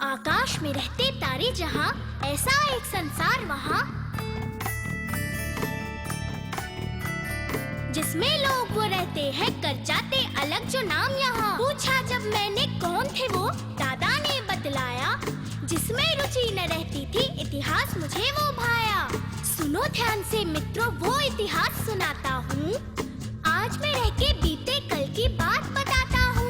आकाश में रहते तारे जहाँ, ऐसा एक संसार वहाँ जिसमें लोग वो रहते हैं कर जाते अलग जो नाम यहाँ। पूछा जब मैंने कौन थे वो, दादा ने बतलाया जिसमें रुचि न रहती थी इतिहास मुझे वो भाया। सुनो ध्यान से मित्रों वो इतिहास सुनाता हूँ, आज मैं रह के बीते कल की बात बताता हूँ।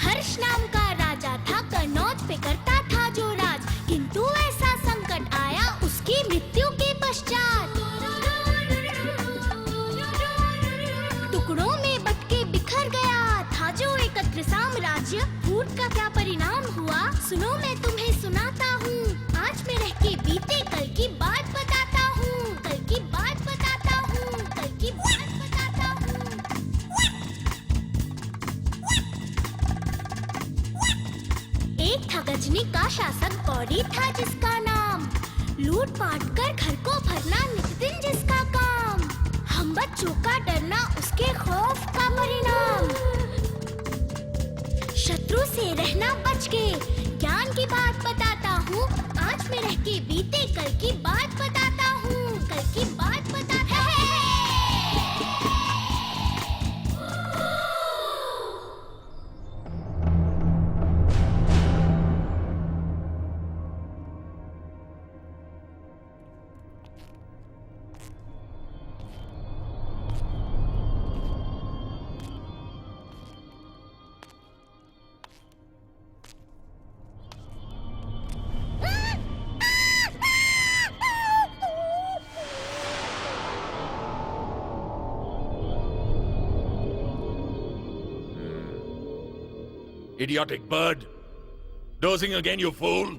हर्ष नाम का राजा था, कनौज पे करता था जो राज, किंतु ऐसा संकट आया उसकी मृत्यु के पश्चात। टुकड़ों में बट के बिखर गया था जो एकत्र साम्राज्य, फूट का क्या परिणाम हुआ सुनो मैं तुम्हें सुनाता हूँ। आज मैं रह के बीते कल की बात बताता हूँ, कल की बात बताता हूँ, कल की बात बताता हूँ। एक था गजनी का शासक, गौरी था जिसका नाम, लूट पाट कर घर को भरना नित दिन जिसका काम। हम बच्चों का डरना उसके खौफ का परिणाम, शत्रु से रहना बच के ज्ञान की बात बताता हूँ। आज मैं रह के बीते कल की बात बताता हूँ, कल की बात बताता हूँ। Idiotic bird! Dozing again, you fool! No!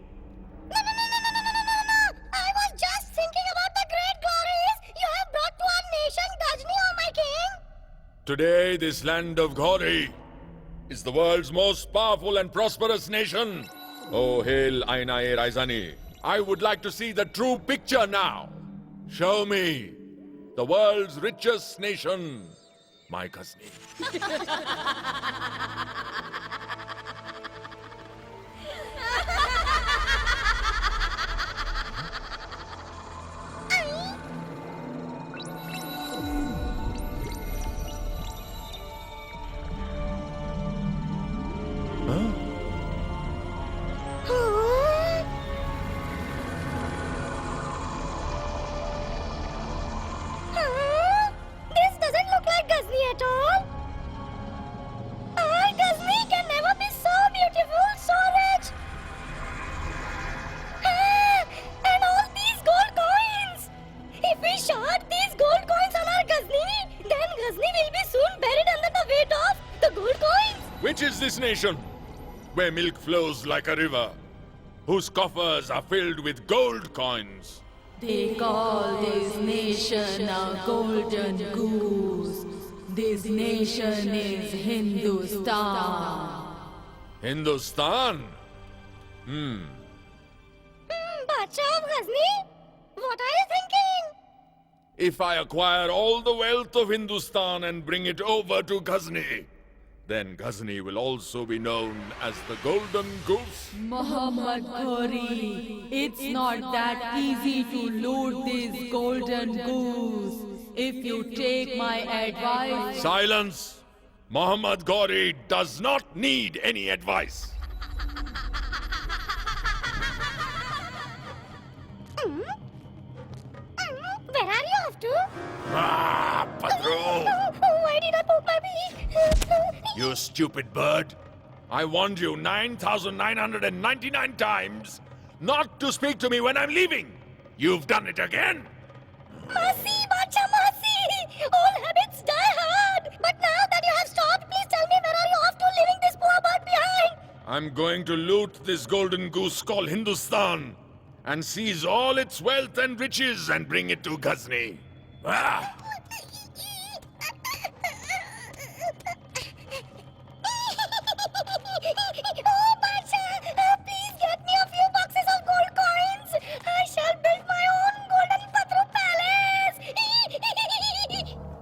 I was just thinking about the great glories you have brought to our nation, Gajni, oh my king! Today, this land of Gauri is the world's most powerful and prosperous nation. Oh, hail Aina-e Raizani. I would like to see the true picture now. Show me the world's richest nation, my Ghazni. This doesn't look like Ghazni at all. Our Ghazni can never be so beautiful, so rich. And all these gold coins. If we shard these gold coins on our Ghazni, then Ghazni will be soon buried under the weight of the gold coins. Which is this nation where milk flows like a river, whose coffers are filled with gold coins? They call this nation a golden goose. This nation is Hindustan. Hindustan? Bacha of Ghazni, what are you thinking? If I acquire all the wealth of Hindustan and bring it over to Ghazni, then Ghazni will also be known as the Golden Goose. Muhammad Ghori, it's not that easy to loot this golden goose. If you take my advice... Silence! Muhammad Ghori does not need any advice. Where are you off to? Ah, Patro! Why did I poke my beak? You stupid bird! I warned you 9,999 times not to speak to me when I'm leaving. You've done it again. Mercy, Bacha, mercy! All habits die hard. But now that you have stopped, please tell me where are you off to, leaving this poor bird behind? I'm going to loot this golden goose called Hindustan and seize all its wealth and riches and bring it to Ghazni. Ah! Oh, Bacha, please get me a few boxes of gold coins. I shall build my own golden Patru palace.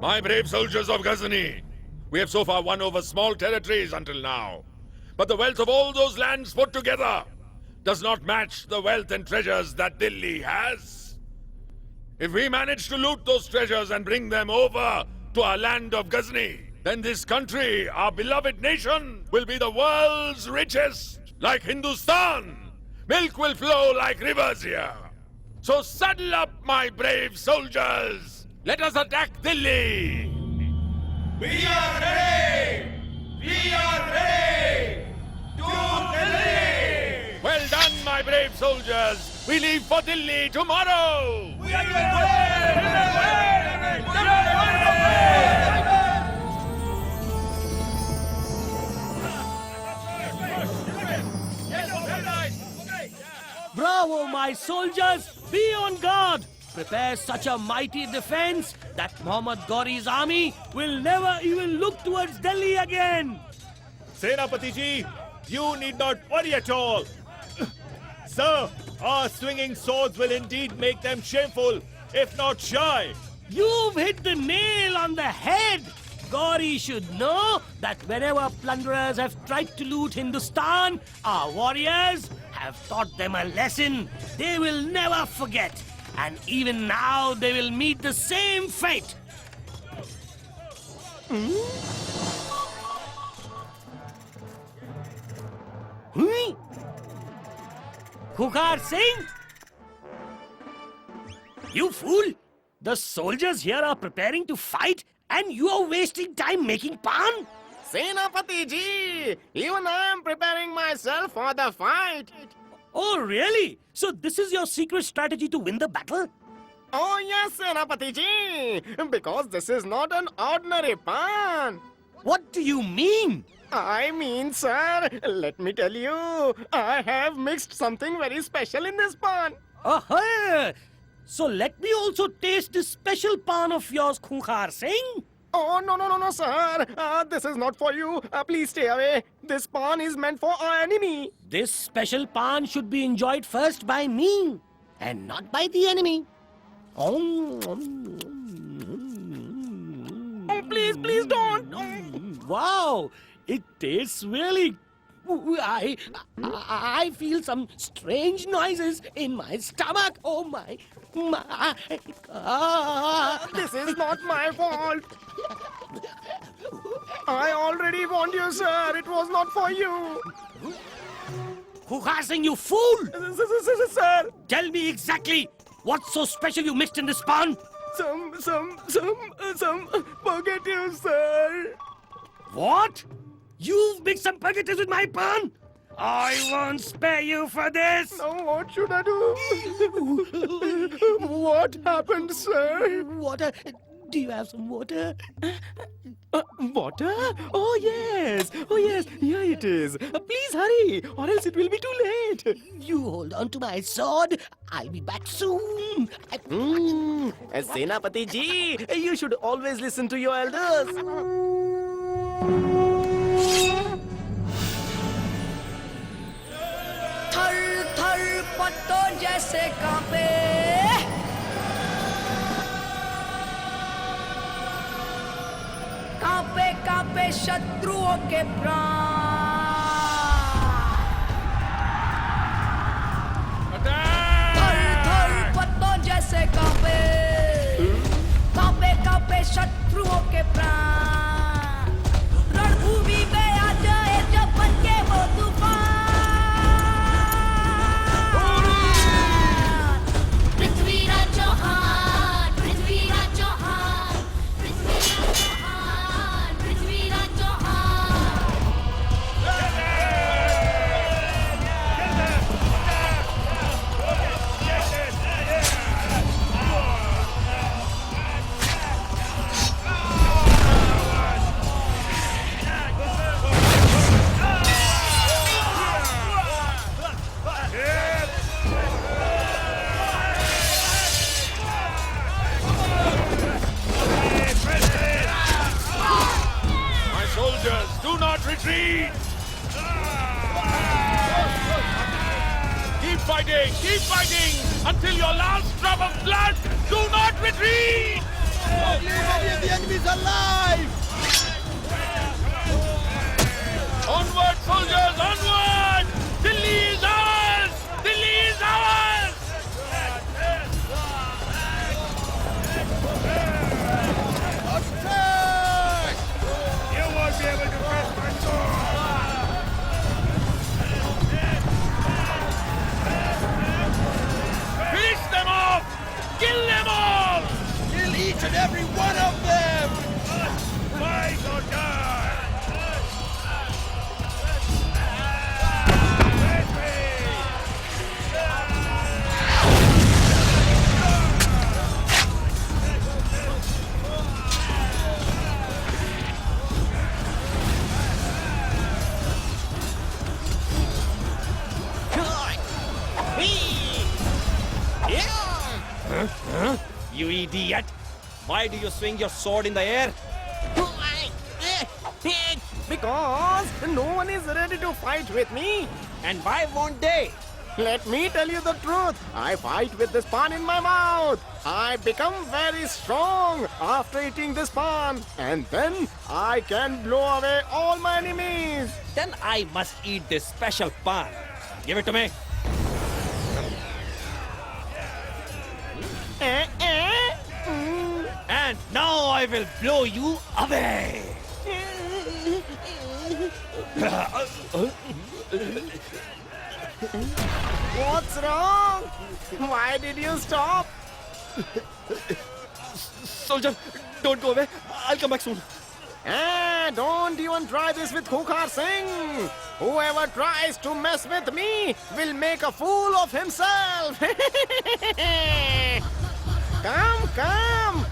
My brave soldiers of Ghazni, we have so far won over small territories until now. But the wealth of all those lands put together does not match the wealth and treasures that Delhi has. If we manage to loot those treasures and bring them over to our land of Ghazni, then this country, our beloved nation, will be the world's richest, like Hindustan. Milk will flow like rivers here. So saddle up, my brave soldiers. Let us attack Delhi. We are ready! We are ready! To Delhi! Well done, my brave soldiers. We leave for Delhi tomorrow. We are ready! Bravo, my soldiers! Be on guard! Prepare such a mighty defense that Muhammad Ghori's army will never even look towards Delhi again! Senapati ji, you need not worry at all. Sir, our swinging swords will indeed make them shameful, if not shy. You've hit the nail on the head! Ghori should know that whenever plunderers have tried to loot Hindustan, our warriors have taught them a lesson they will never forget. And even now they will meet the same fate. Khukhar Singh? You fool! The soldiers here are preparing to fight and you are wasting time making pan? Senapati ji, even I am preparing myself for the fight. Oh, really? So this is your secret strategy to win the battle? Oh yes, Senapati ji, because this is not an ordinary pan. What do you mean? I mean, sir, let me tell you, I have mixed something very special in this pan. Aha! So let me also taste this special pan of yours, Khukhar Singh. Oh, no, sir. This is not for you. Please stay away. This pan is meant for our enemy. This special pan should be enjoyed first by me and not by the enemy. Oh, please don't. Wow, it tastes really. I feel some strange noises in my stomach. Oh my. This is not my fault. I already warned you, sir. It was not for you. Khukhar Singh, you fool! Sir, Tell me exactly what's so special you mixed in this pan? some purgatives, sir. What? You've mixed some purgatives with my pan? I won't spare you for this! Now what should I do? What happened, sir? Water. Do you have some water? Water? Oh yes, here it is. Please hurry, or else it will be too late. You hold on to my sword. I'll be back soon. Senapati ji, you should always listen to your elders. थर थर पत्तों जैसे कांपे कांपे कांपे शत्रुओं के प्राण थर थर पत्तों जैसे कांपे कांपे कांपे शत्रुओं के प्राण रणभूमि में आ जाए जब बनके वो तूफान Prithviraj Chauhan Prithviraj Chauhan Prithviraj Chauhan Prithviraj Chauhan My soldiers, do not retreat! Keep fighting until your last drop of blood! Do not retreat! Leave any of the enemies alive! Onward, soldiers, onward! Delhi is ours! Delhi is ours! Attack! You won't be able to press my sword! Finish them off! Kill them all! Kill each and every one of them! Fight or die! You idiot! Why do you swing your sword in the air? Because no one is ready to fight with me. And why won't they? Let me tell you the truth. I fight with this pan in my mouth. I become very strong after eating this pan. And then I can blow away all my enemies. Then I must eat this special pan. Give it to me. And now I will blow you away. What's wrong? Why did you stop? Soldier, don't go away. I'll come back soon. Don't even try this with Khukhar Singh. Whoever tries to mess with me will make a fool of himself. Come, come.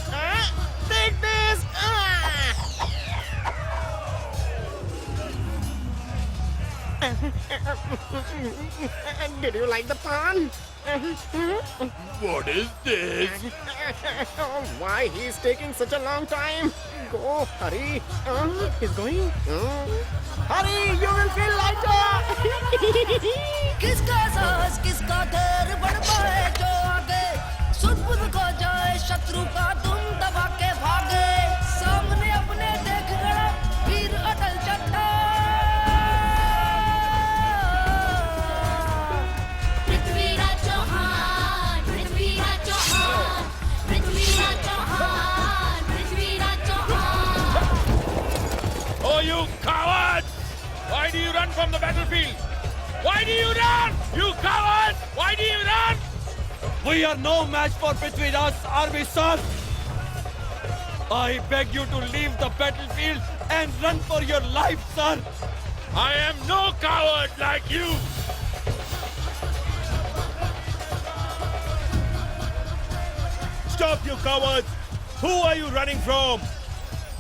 Take this. Did you like the pan? What is this? Why he's taking such a long time? Go, hurry. He's going. Hurry, you will feel lighter. किसका साहस किसका धैर्य बढ़ पाए जो आगे सुध को जाए शत्रु का तुम दबा के भागे सामने अपने देख गड़ा वीर अटल चट्टा Prithviraj Chauhan Prithviraj Chauhan Prithviraj Chauhan Prithviraj Chauhan Oh, you cowards! Why do you run from the battlefield? Why do you run? You cowards! Why do you run? We are no match for Prithviraj's army, sir. I beg you to leave the battlefield and run for your life, sir. I am no coward like you! Stop, you cowards! Who are you running from?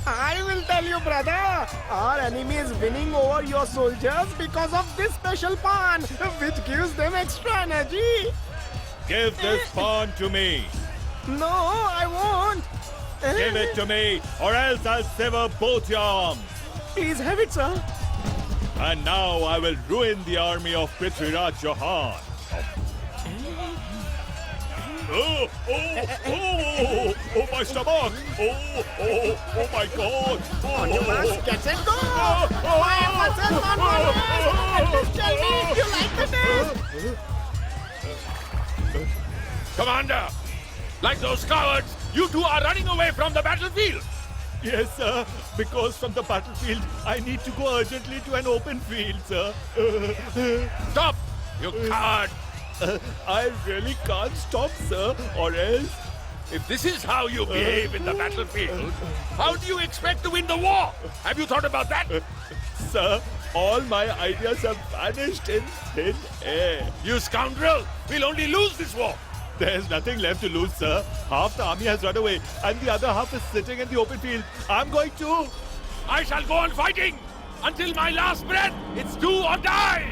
I will tell you, brother. Our enemy is winning over your soldiers because of this special pan, which gives them extra energy. Give this pawn to me. No, I won't. Give it to me, or else I'll sever both your arms. Please have it, sir. And now I will ruin the army of Prithviraj Chauhan. Oh, my stomach! Oh, my God! On your mark, get set, go! My efforts are not for At least tell me if you like the taste. Commander! Like those cowards, you two are running away from the battlefield! Yes, sir. Because from the battlefield, I need to go urgently to an open field, sir. Stop! You coward! I really can't stop, sir, or else... If this is how you behave in the battlefield, how do you expect to win the war? Have you thought about that? Sir, all my ideas have vanished in thin air. You scoundrel! We'll only lose this war! There's nothing left to lose, sir. Half the army has run away, and the other half is sitting in the open field. I'm going to... I shall go on fighting! Until my last breath! It's do or die!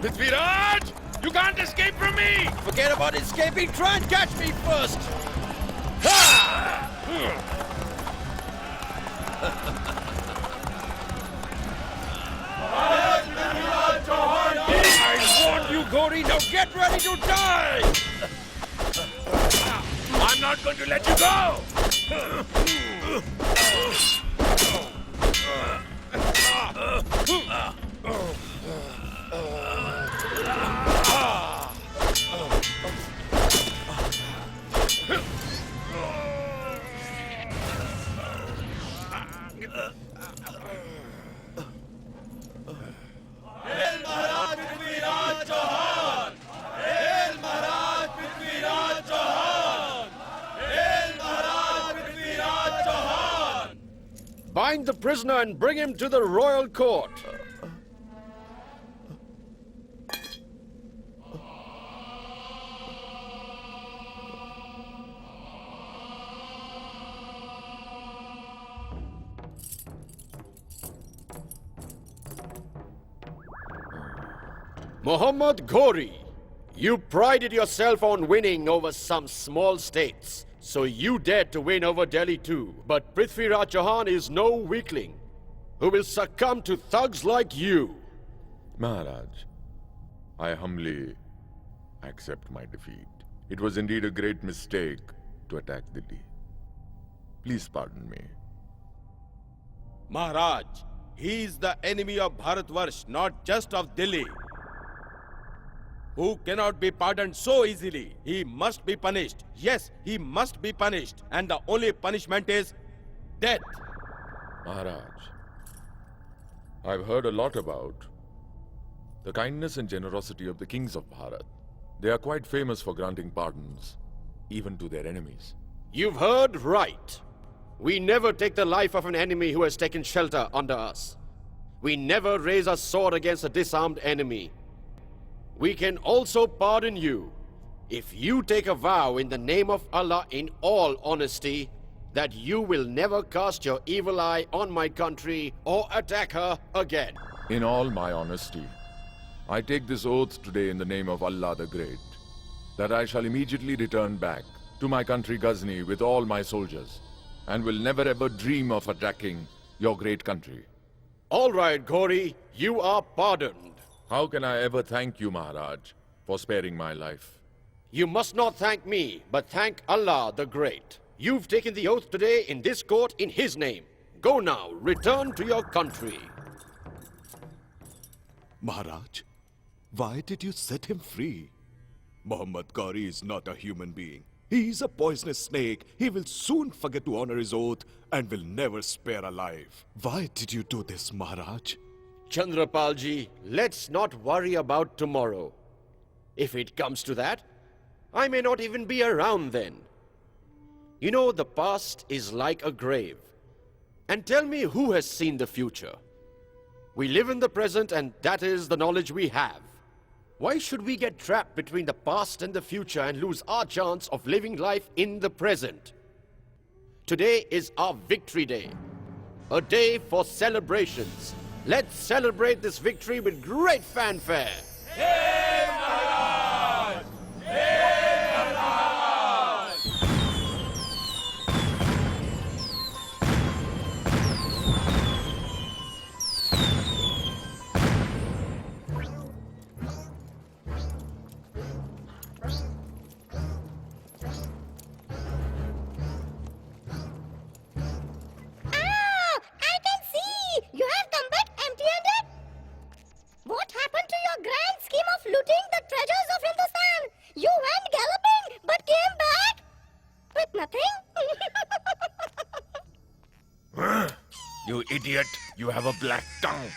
Prithviraj! You can't escape from me! Forget about escaping. Try and catch me first. to die! I'm not going to let you go! Bind the prisoner and bring him to the royal court. Muhammad Ghori, you prided yourself on winning over some small states. So you dared to win over Delhi too. But Prithviraj Chauhan is no weakling who will succumb to thugs like you. Maharaj, I humbly accept my defeat. It was indeed a great mistake to attack Delhi. Please pardon me. Maharaj, he is the enemy of Bharatvarsh, not just of Delhi. Who cannot be pardoned so easily. He must be punished. Yes, he must be punished. And the only punishment is death. Maharaj, I've heard a lot about the kindness and generosity of the kings of Bharat. They are quite famous for granting pardons, even to their enemies. You've heard right. We never take the life of an enemy who has taken shelter under us. We never raise a sword against a disarmed enemy. We can also pardon you if you take a vow in the name of Allah in all honesty that you will never cast your evil eye on my country or attack her again. In all my honesty, I take this oath today in the name of Allah the Great, that I shall immediately return back to my country Ghazni with all my soldiers, and will never ever dream of attacking your great country. All right, Ghori, you are pardoned. How can I ever thank you, Maharaj, for sparing my life? You must not thank me, but thank Allah the Great. You've taken the oath today in this court in His name. Go now, return to your country. Maharaj, why did you set him free? Muhammad Ghori is not a human being. He is a poisonous snake. He will soon forget to honor his oath and will never spare a life. Why did you do this, Maharaj? Chandrapalji, let's not worry about tomorrow. If it comes to that, I may not even be around then. You know, the past is like a grave. And tell me who has seen the future? We live in the present and that is the knowledge we have. Why should we get trapped between the past and the future and lose our chance of living life in the present? Today is our victory day. A day for celebrations. Let's celebrate this victory with great fanfare. You idiot, you have a black tongue.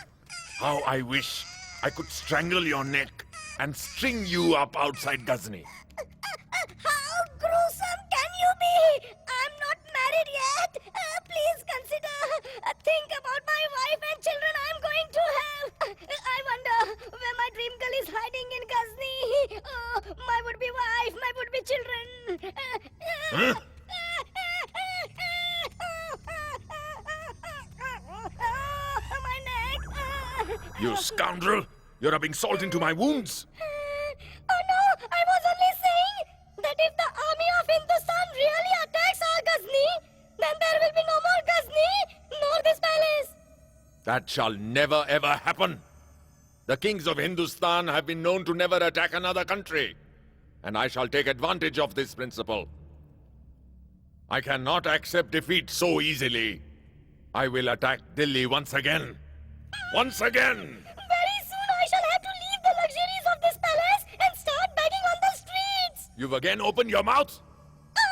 How I wish I could strangle your neck and string you up outside Ghazni. How gruesome can you be? I'm not married yet. Please consider. Think about my wife and children I'm going to have. I wonder where my dream girl is hiding in Ghazni. My would-be wife, my would-be children. Huh? My neck. You scoundrel! You're rubbing salt into my wounds! Oh no, I was only saying that if the army of Hindustan really attacks our Ghazni, then there will be no more Ghazni, nor this palace. That shall never ever happen. The kings of Hindustan have been known to never attack another country. and I shall take advantage of this principle. I cannot accept defeat so easily. I will attack Delhi once again. Once again! Very soon I shall have to leave the luxuries of this palace and start begging on the streets. You've again opened your mouth? No,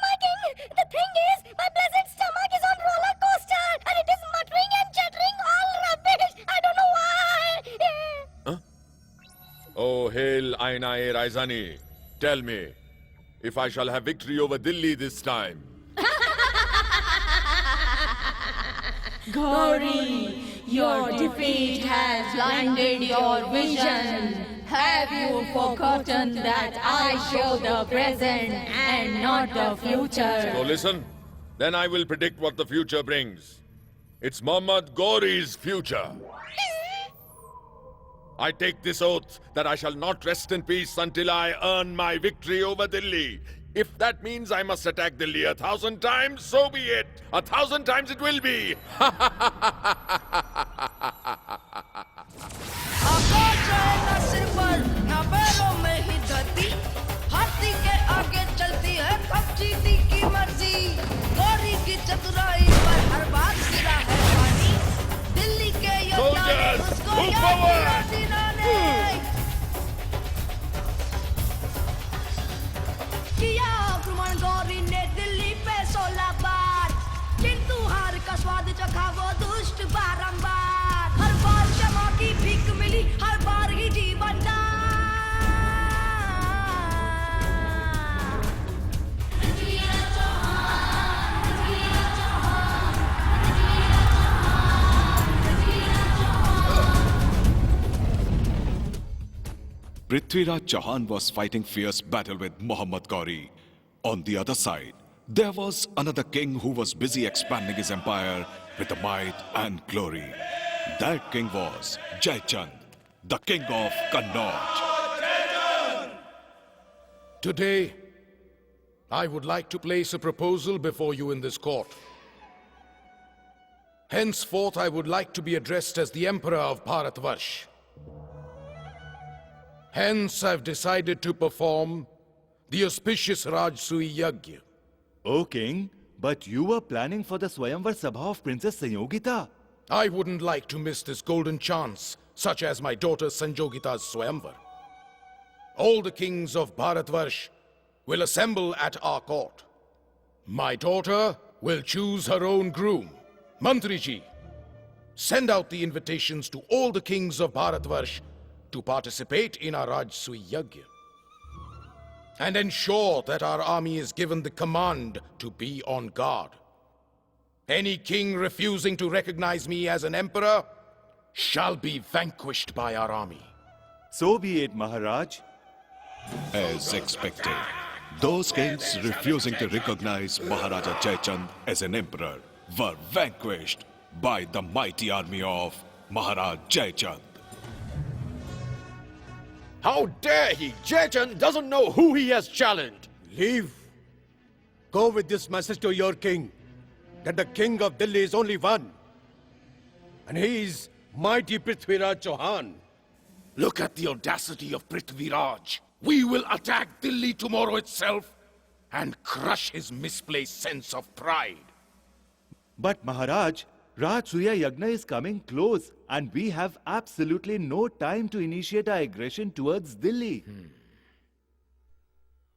my king. The thing is, my blessed stomach is on roller coaster and it is muttering and chattering all rubbish. I don't know why. Oh, hail Aina-e Raizani. Tell me, if I shall have victory over Delhi this time. Gauri, your defeat has blinded your vision. Have you forgotten that I show the present and not the future? So listen, then I will predict what the future brings. It's Muhammad Gauri's future. I take this oath that I shall not rest in peace until I earn my victory over Delhi. If that means I must attack Delhi 1,000 times, so be it. 1,000 times it will be. आकाश है ना सिर पर ना पैरों में ही धरती हाथी के आगे चलती है कपचीती की मर्जी गौरी की चतुराई पर हर बात सिरा है पानी दिल्ली के योद्धा ने Soldiers, उसको move याद forward! दिला दिलाने किया आक्रमण गौरी ने दिल्ली पे 16 बार किंतु हार का स्वाद चखा वो दुष्ट बारंबार हर बार क्षमा की भीख मिली हर बार ही जीवन दान Prithviraj Chauhan was fighting fierce battle with Muhammad Gauri. On the other side, there was another king who was busy expanding his empire with the might and glory. That king was Jai Chand, the king of Kannauj. Today, I would like to place a proposal before you in this court. Henceforth, I would like to be addressed as the Emperor of Bharatvarsh. Hence, I've decided to perform the auspicious Rajsui Yagya. O king, but you were planning for the Swayamvar Sabha of Princess Sanyogita. I wouldn't like to miss this golden chance, such as my daughter Sanjogita's Swayamvar. All the kings of Bharatvarsh will assemble at our court. My daughter will choose her own groom. Mantriji, send out the invitations to all the kings of Bharatvarsh to participate in our Rajsui Yagya. And ensure that our army is given the command to be on guard. Any king refusing to recognize me as an emperor shall be vanquished by our army. So be it, Maharaj. As expected, those kings refusing to recognize Maharaja Jaichand as an emperor were vanquished by the mighty army of Maharaj Jaichand. How dare he? Jaichand doesn't know who he has challenged. Leave. Go with this message to your king, that the king of Delhi is only one. And he is mighty Prithviraj Chauhan. Look at the audacity of Prithviraj. We will attack Delhi tomorrow itself and crush his misplaced sense of pride. But Maharaj, Rajsuya Yagna is coming close and we have absolutely no time to initiate our aggression towards Delhi.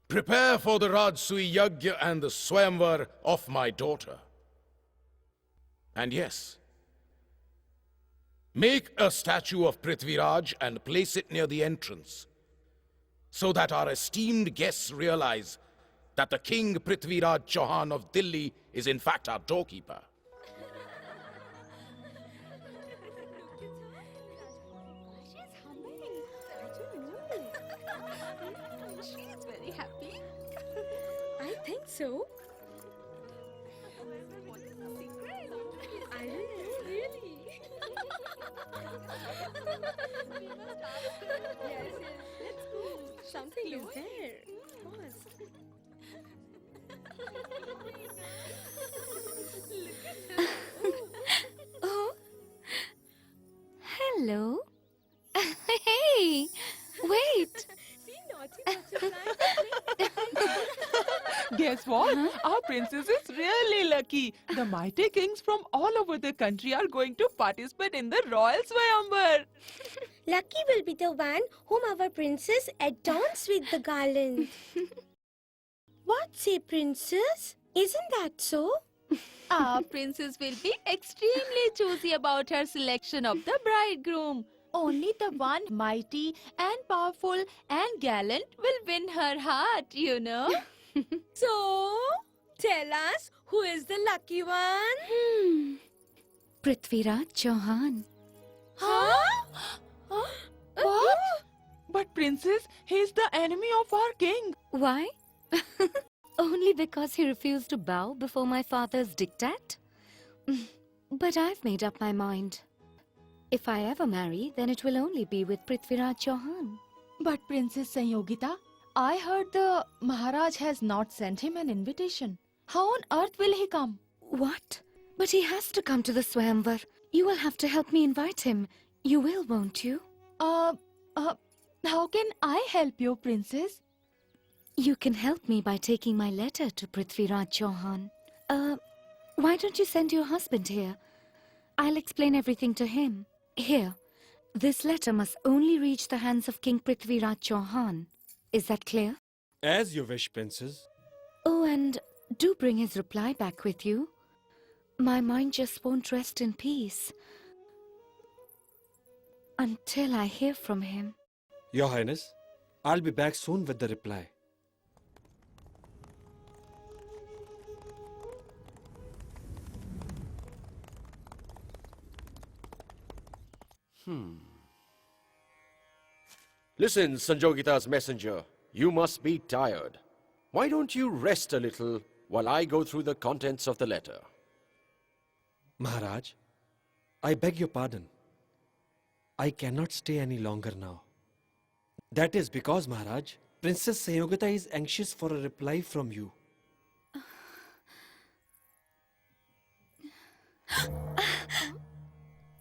Prepare for the Rajsui Yagya and the Swayamvar of my daughter. And yes, make a statue of Prithviraj and place it near the entrance, so that our esteemed guests realize that the King Prithviraj Chauhan of Delhi is in fact our doorkeeper. I think so. I don't know, really. Yes, let's go. Something is there. Oh. Hello. Hey. Wait. Guess what? Our princess is really lucky. The mighty kings from all over the country are going to participate in the Royal Swayamvar. Lucky will be the one whom our princess adorns with the garland. What say, princess? Isn't that so? Our princess will be extremely choosy about her selection of the bridegroom. Only the one mighty and powerful and gallant will win her heart, you know. So, tell us, who is the lucky one? Prithviraj Chauhan. Huh? What? But princess, he is the enemy of our king. Why? Only because he refused to bow before my father's diktat? But I've made up my mind. If I ever marry, then it will only be with Prithviraj Chauhan. But Princess Sanyogita, I heard the Maharaj has not sent him an invitation. How on earth will he come? What? But he has to come to the Swayamvar. You will have to help me invite him. You will, won't you? How can I help you, princess? You can help me by taking my letter to Prithviraj Chauhan. Why don't you send your husband here? I'll explain everything to him. Here, this letter must only reach the hands of King Prithviraj Chauhan. Is that clear? As you wish, princess. Oh, and do bring his reply back with you. My mind just won't rest in peace until I hear from him. Your Highness, I'll be back soon with the reply. Listen, Sanjogita's messenger. You must be tired. Why don't you rest a little while I go through the contents of the letter? Maharaj, I beg your pardon. I cannot stay any longer now. That is because, Maharaj, Princess Sanyogita is anxious for a reply from you.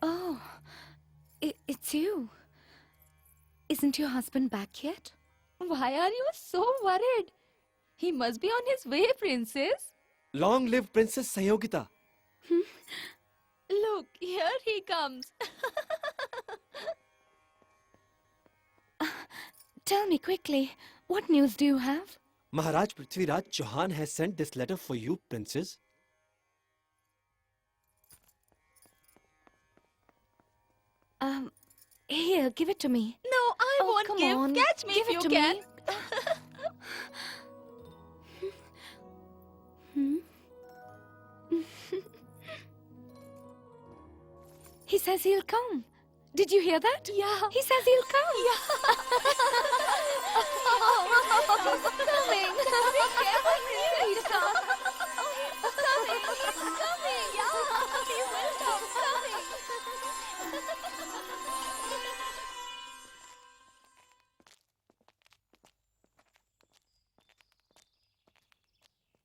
Oh, it's you. Isn't your husband back yet? Why are you so worried? He must be on his way, princess. Long live Princess Sanyogita. Look, here he comes. Tell me quickly, what news do you have? Maharaj Prithviraj Chauhan has sent this letter for you, princess. Here, give it to me. No, I won't come give. on. Catch me Give if it you to can. me. He says he'll come. Did you hear that? Yeah. He says he'll come. Yeah. He's coming. Be careful, he's coming. He's coming. He's coming. Yeah, he will come. Coming.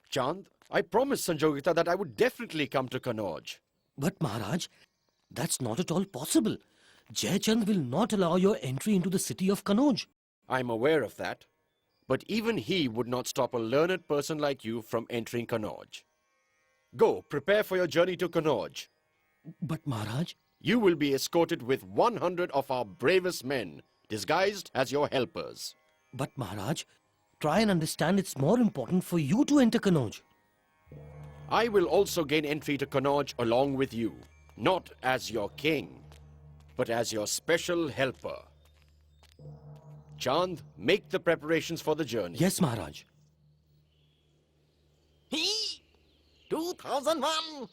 Chand, I promised Sanjogita that I would definitely come to Kanauj. But Maharaj, that's not at all possible. Jayachand will not allow your entry into the city of Kanauj. I'm aware of that. But even he would not stop a learned person like you from entering Kanauj. Go, prepare for your journey to Kanauj. But Maharaj... You will be escorted with 100 of our bravest men, disguised as your helpers. But Maharaj, try and understand it's more important for you to enter Kanauj. I will also gain entry to Kanauj along with you, not as your king, but as your special helper. Chand, make the preparations for the journey. Yes, Maharaj. 2001,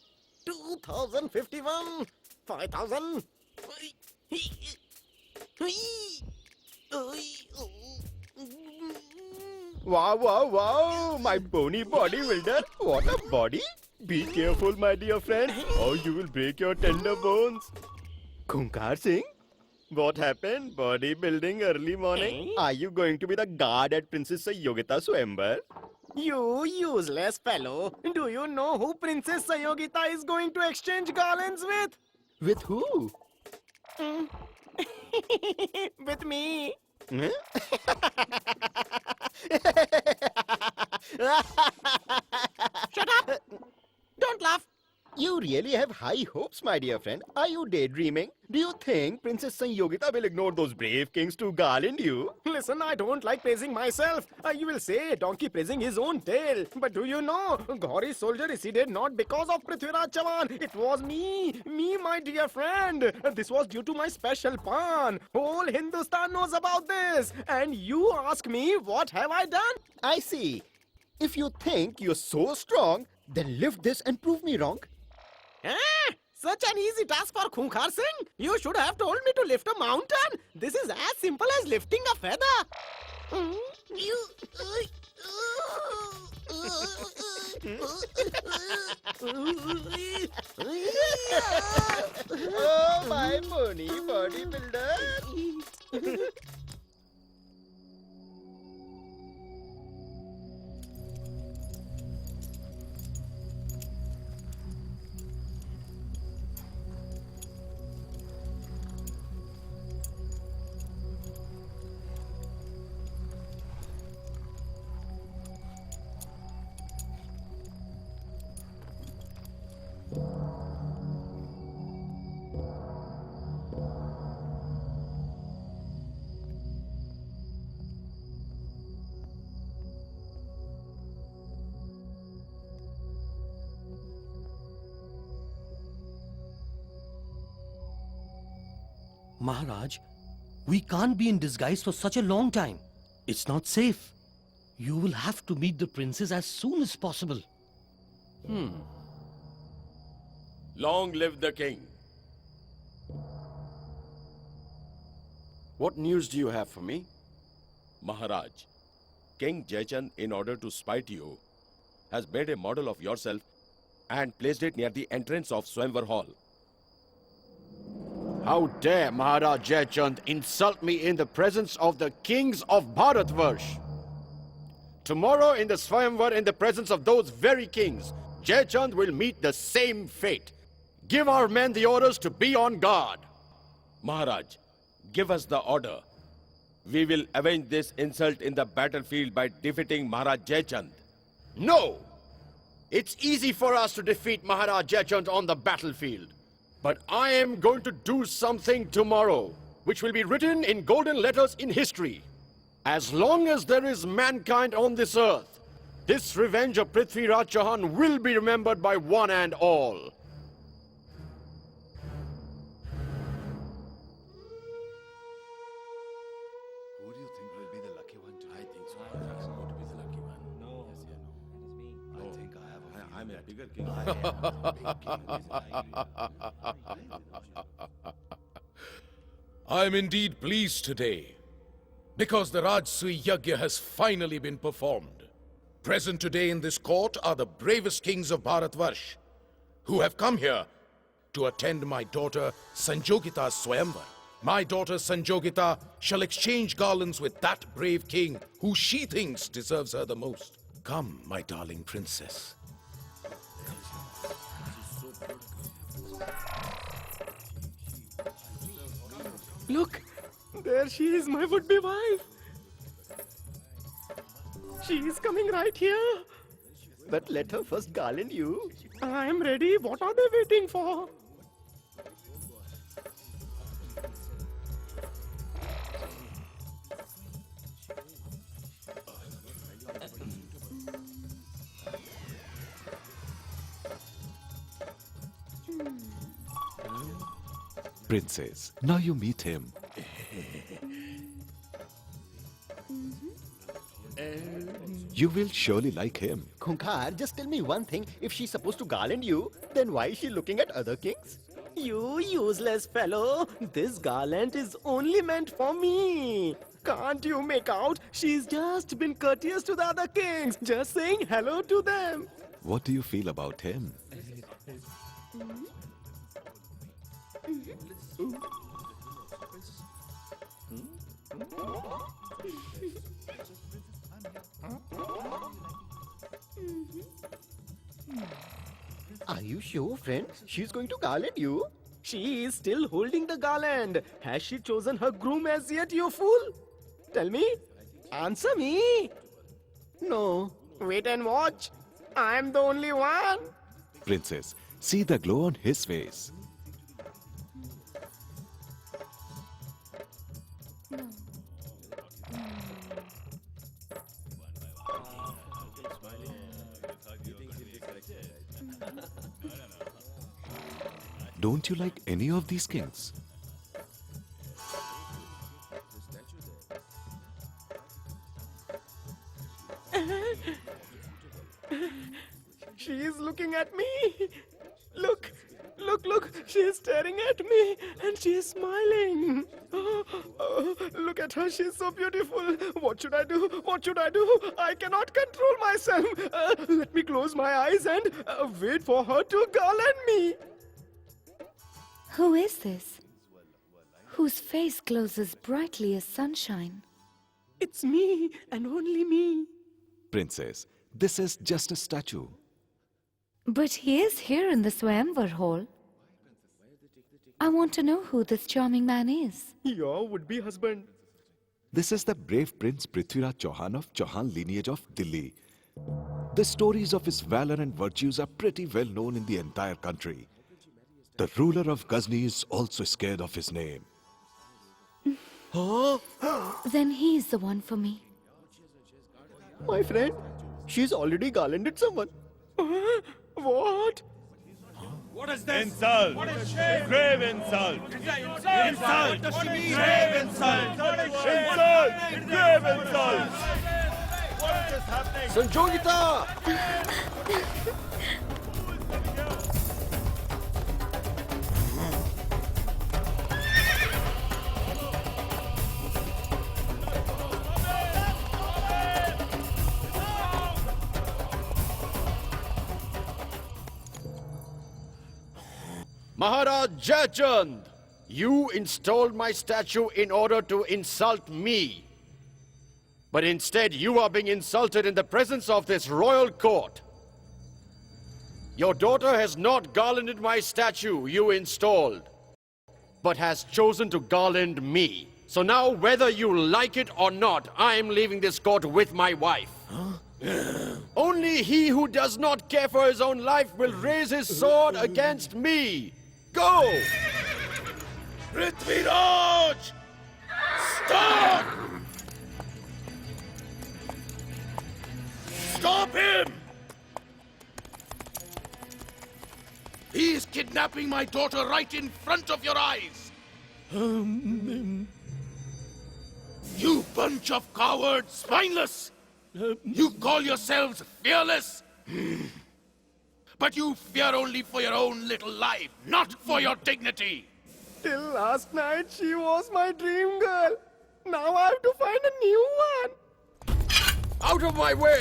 2051, 5000. Wow, wow, wow, my bony bodybuilder. What a body. Be careful, my dear friend, or you will break your tender bones. Khunkar Singh, what happened? Bodybuilding early morning? Are you going to be the guard at Princess Sanyogita Swayamvar? You useless fellow. Do you know who Princess Sanyogita is going to exchange garlands with? With who? With me. Shut up! Don't laugh. You really have high hopes, my dear friend. Are you daydreaming? Do you think Princess Sanyogita will ignore those brave kings to garland you? Listen, I don't like praising myself. You will say donkey praising his own tail. But do you know, Gauri's soldier receded not because of Prithviraj Chavan. It was me, my dear friend. This was due to my special pan. Whole Hindustan knows about this. And you ask me, what have I done? I see. If you think you're so strong, then lift this and prove me wrong. Such an easy task for Khunkar Singh. You should have told me to lift a mountain. This is as simple as lifting a feather. Oh, my pony bodybuilder. Maharaj, we can't be in disguise for such a long time. It's not safe. You will have to meet the princess as soon as possible. Long live the king. What news do you have for me? Maharaj, King Jaychand, in order to spite you, has made a model of yourself and placed it near the entrance of Swayamvar Hall. How dare Maharaj Jaychand insult me in the presence of the kings of Bharatvarsh? Tomorrow in the Swayamvar, in the presence of those very kings, Jaychand will meet the same fate. Give our men the orders to be on guard. Maharaj, give us the order. We will avenge this insult in the battlefield by defeating Maharaj Jaychand. No! It's easy for us to defeat Maharaj Jaychand on the battlefield. But I am going to do something tomorrow, which will be written in golden letters in history. As long as there is mankind on this earth, this revenge of Prithviraj Chauhan will be remembered by one and all. Who do you think will be the lucky one today? I think so. I'm going to be the lucky one. No. Yes, yeah, no. I think I'm a bigger king. I'm indeed pleased today, because the Rajsui Yagya has finally been performed. Present today in this court are the bravest kings of Bharatvarsh, who have come here to attend my daughter Sanjogita's Swayamvar. My daughter Sanjogita shall exchange garlands with that brave king who she thinks deserves her the most. Come, my darling princess. Look, there she is, my would-be wife. She is coming right here. But let her first garland you. I am ready. What are they waiting for? Princess, now you meet him. You will surely like him. Khunkar, just tell me one thing. If she's supposed to garland you, then why is she looking at other kings? You useless fellow. This garland is only meant for me. Can't you make out? She's just been courteous to the other kings. Just saying hello to them. What do you feel about him? Are you sure, friend? She's going to garland you? She is still holding the garland. Has she chosen her groom as yet, you fool? Tell me. Answer me. No. Wait and watch. I'm the only one. Princess, see the glow on his face. Don't you like any of these kings? She is looking at me. Look, look, look. She is staring at me and she is smiling. Oh, look at her. She is so beautiful. What should I do? What should I do? I cannot control myself. Let me close my eyes and wait for her to garland me. Who is this? Whose face glows as brightly as sunshine? It's me and only me. Princess, this is just a statue. But he is here in the Swayamvar hall. I want to know who this charming man is. Your would-be husband. This is the brave Prince Prithviraj Chauhan of Chauhan lineage of Delhi. The stories of his valor and virtues are pretty well known in the entire country. The ruler of Ghazni is also scared of his name. Huh? Then he is the one for me. My friend, she's already garlanded someone. What? What is this? Insult. What is shame? Grave insult. Insult. What does she mean? Grave insult. Insult. Grave insult. What is this happening? Sanjogita! Maharaj Jayachand, you installed my statue in order to insult me. But instead, you are being insulted in the presence of this royal court. Your daughter has not garlanded my statue you installed, but has chosen to garland me. So now, whether you like it or not, I am leaving this court with my wife. Only he who does not care for his own life will raise his sword against me. Go! Prithviraj! Stop! Stop him! He is kidnapping my daughter right in front of your eyes. You bunch of cowards, spineless! You call yourselves fearless? But you fear only for your own little life, not for your dignity. Till last night, she was my dream girl. Now I have to find a new one. Out of my way!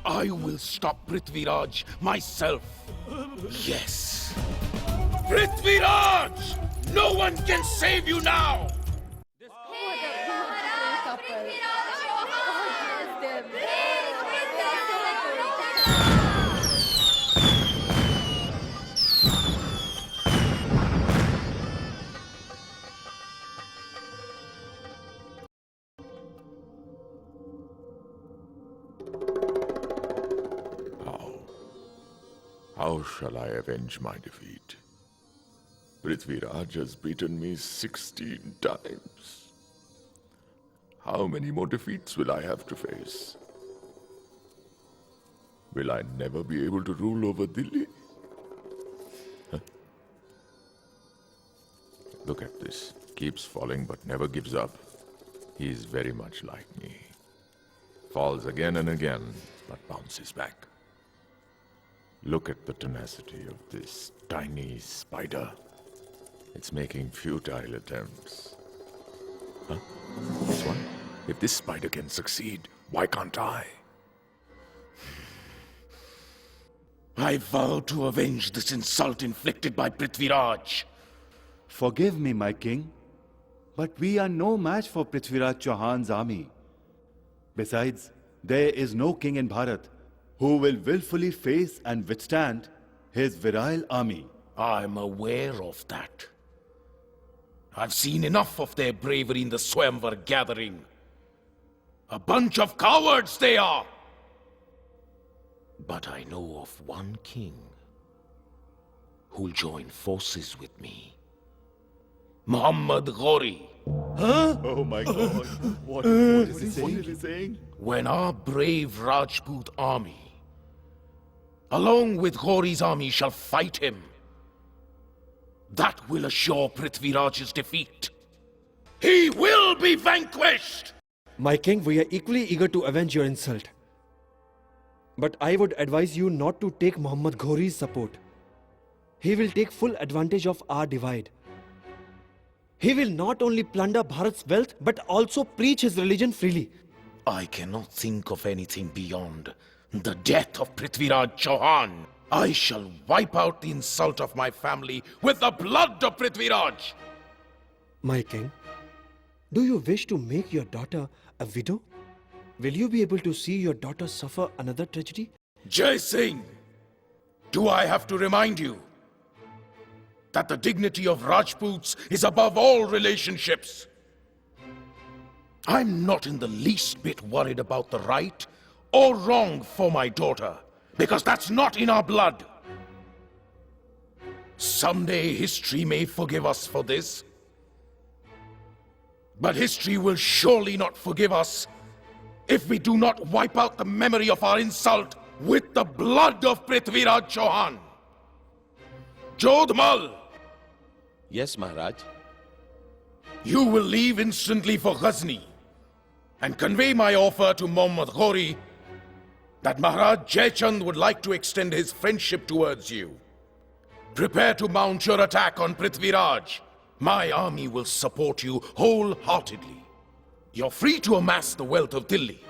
I will stop Prithviraj myself. Yes. Prithviraj! No one can save you now! How shall I avenge my defeat? Prithviraj has beaten me 16 times. How many more defeats will I have to face? Will I never be able to rule over Delhi? Huh? Look at this. Keeps falling but never gives up. He is very much like me. Falls again and again, but bounces back. Look at the tenacity of this tiny spider. It's making futile attempts. Huh? This one? If this spider can succeed, why can't I? I vow to avenge this insult inflicted by Prithviraj. Forgive me, my king, but we are no match for Prithviraj Chauhan's army. Besides, there is no king in Bharat who will willfully face and withstand his virile army. I'm aware of that. I've seen enough of their bravery in the Swayamvar gathering. A bunch of cowards they are! But I know of one king who'll join forces with me. Muhammad Ghori. Huh? Oh my God. What is he saying? When our brave Rajput army, along with Ghori's army, shall fight him, that will assure Prithviraj's defeat. He will be vanquished! My king, we are equally eager to avenge your insult. But I would advise you not to take Muhammad Ghori's support. He will take full advantage of our divide. He will not only plunder Bharat's wealth, but also preach his religion freely. I cannot think of anything beyond the death of Prithviraj Chauhan. I shall wipe out the insult of my family with the blood of Prithviraj. My king, do you wish to make your daughter a widow? Will you be able to see your daughter suffer another tragedy? Jai Singh, do I have to remind you that the dignity of Rajputs is above all relationships? I'm not in the least bit worried about the right or wrong for my daughter, because that's not in our blood. Someday history may forgive us for this, but history will surely not forgive us if we do not wipe out the memory of our insult with the blood of Prithviraj Chauhan. Jodhmal! Yes, Maharaj. You will leave instantly for Ghazni and convey my offer to Muhammad Ghori that Maharaj Jaichand would like to extend his friendship towards you. Prepare to mount your attack on Prithviraj. My army will support you wholeheartedly. You're free to amass the wealth of Delhi.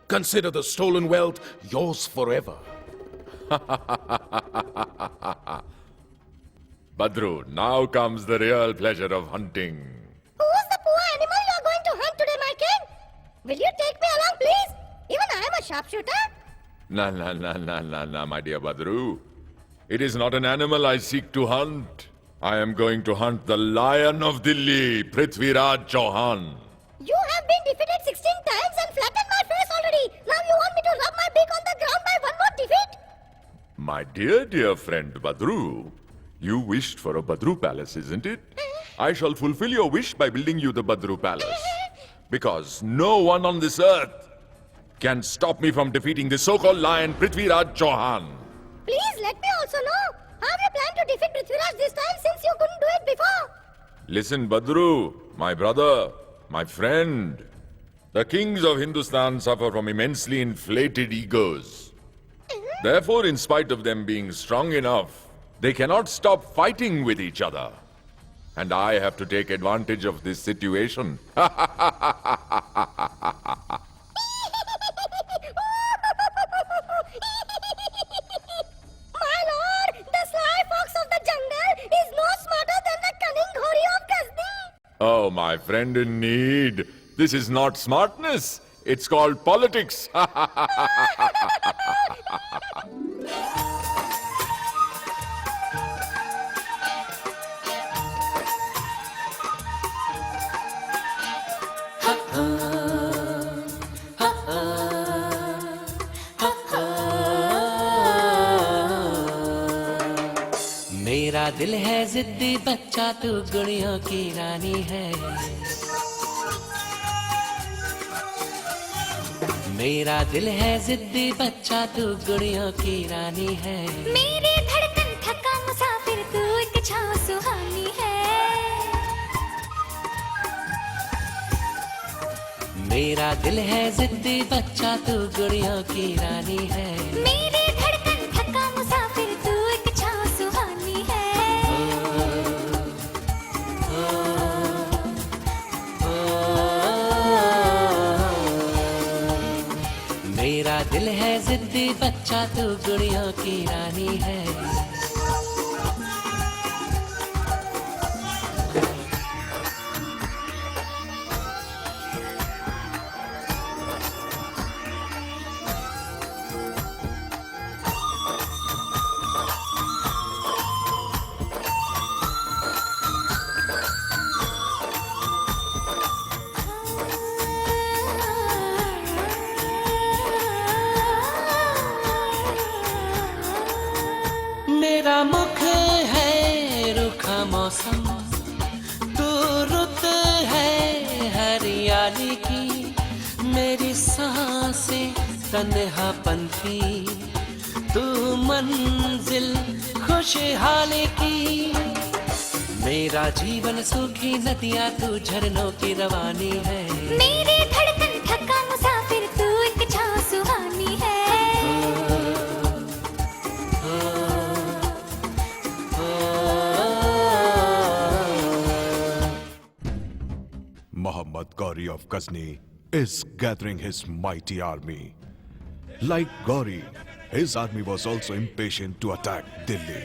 Consider the stolen wealth yours forever. Badru, now comes the real pleasure of hunting. Who's the poor animal you are going to hunt today, my king? Will you take me along, please? Even I am a sharpshooter. Na, my dear Badru. It is not an animal I seek to hunt. I am going to hunt the lion of Delhi, Prithviraj Chauhan. You have been defeated 16 times and flattened my face already. Now you want me to rub my beak on the ground by one more defeat? My dear friend Badru, you wished for a Badru palace, isn't it? I shall fulfill your wish by building you the Badru palace. Because no one on this earth can stop me from defeating the so-called lion Prithviraj Chauhan. Please let me also know how you plan to defeat Prithviraj this time since you couldn't do it before. Listen, Badru, my brother, my friend. The kings of Hindustan suffer from immensely inflated egos. Therefore, in spite of them being strong enough, they cannot stop fighting with each other. And I have to take advantage of this situation. Oh, my friend in need. This is not smartness. It's called politics. मेरा दिल है जिद्दी बच्चा तू गुड़ियों की रानी है मेरा दिल है जिद्दी बच्चा तू गुड़ियों की रानी है मेरी धड़कन थका मुसाफिर तू एक छाँव सुहानी है मेरा दिल है जिद्दी बच्चा तू गुड़ियों की रानी है मेरी धड़कन थका मुसाफिर तू एक छाँव सुहानी है मेरा दिल है जिद्दी बच्चा तू गुड़ियों की रानी है मेरा मुख है रूखा मौसम तू रुत है हरियाली की मेरी सांसें तन्हापन की तू मंजिल खुशहाली की मेरा जीवन सूखी नदियाँ तू झरनों की रवानी है मेरे धड़कन थका मुसाफिर तू एक छाँव सुहानी है Muhammad Ghori of Ghazni is gathering his mighty army. Like Ghori, his army was also impatient to attack Delhi.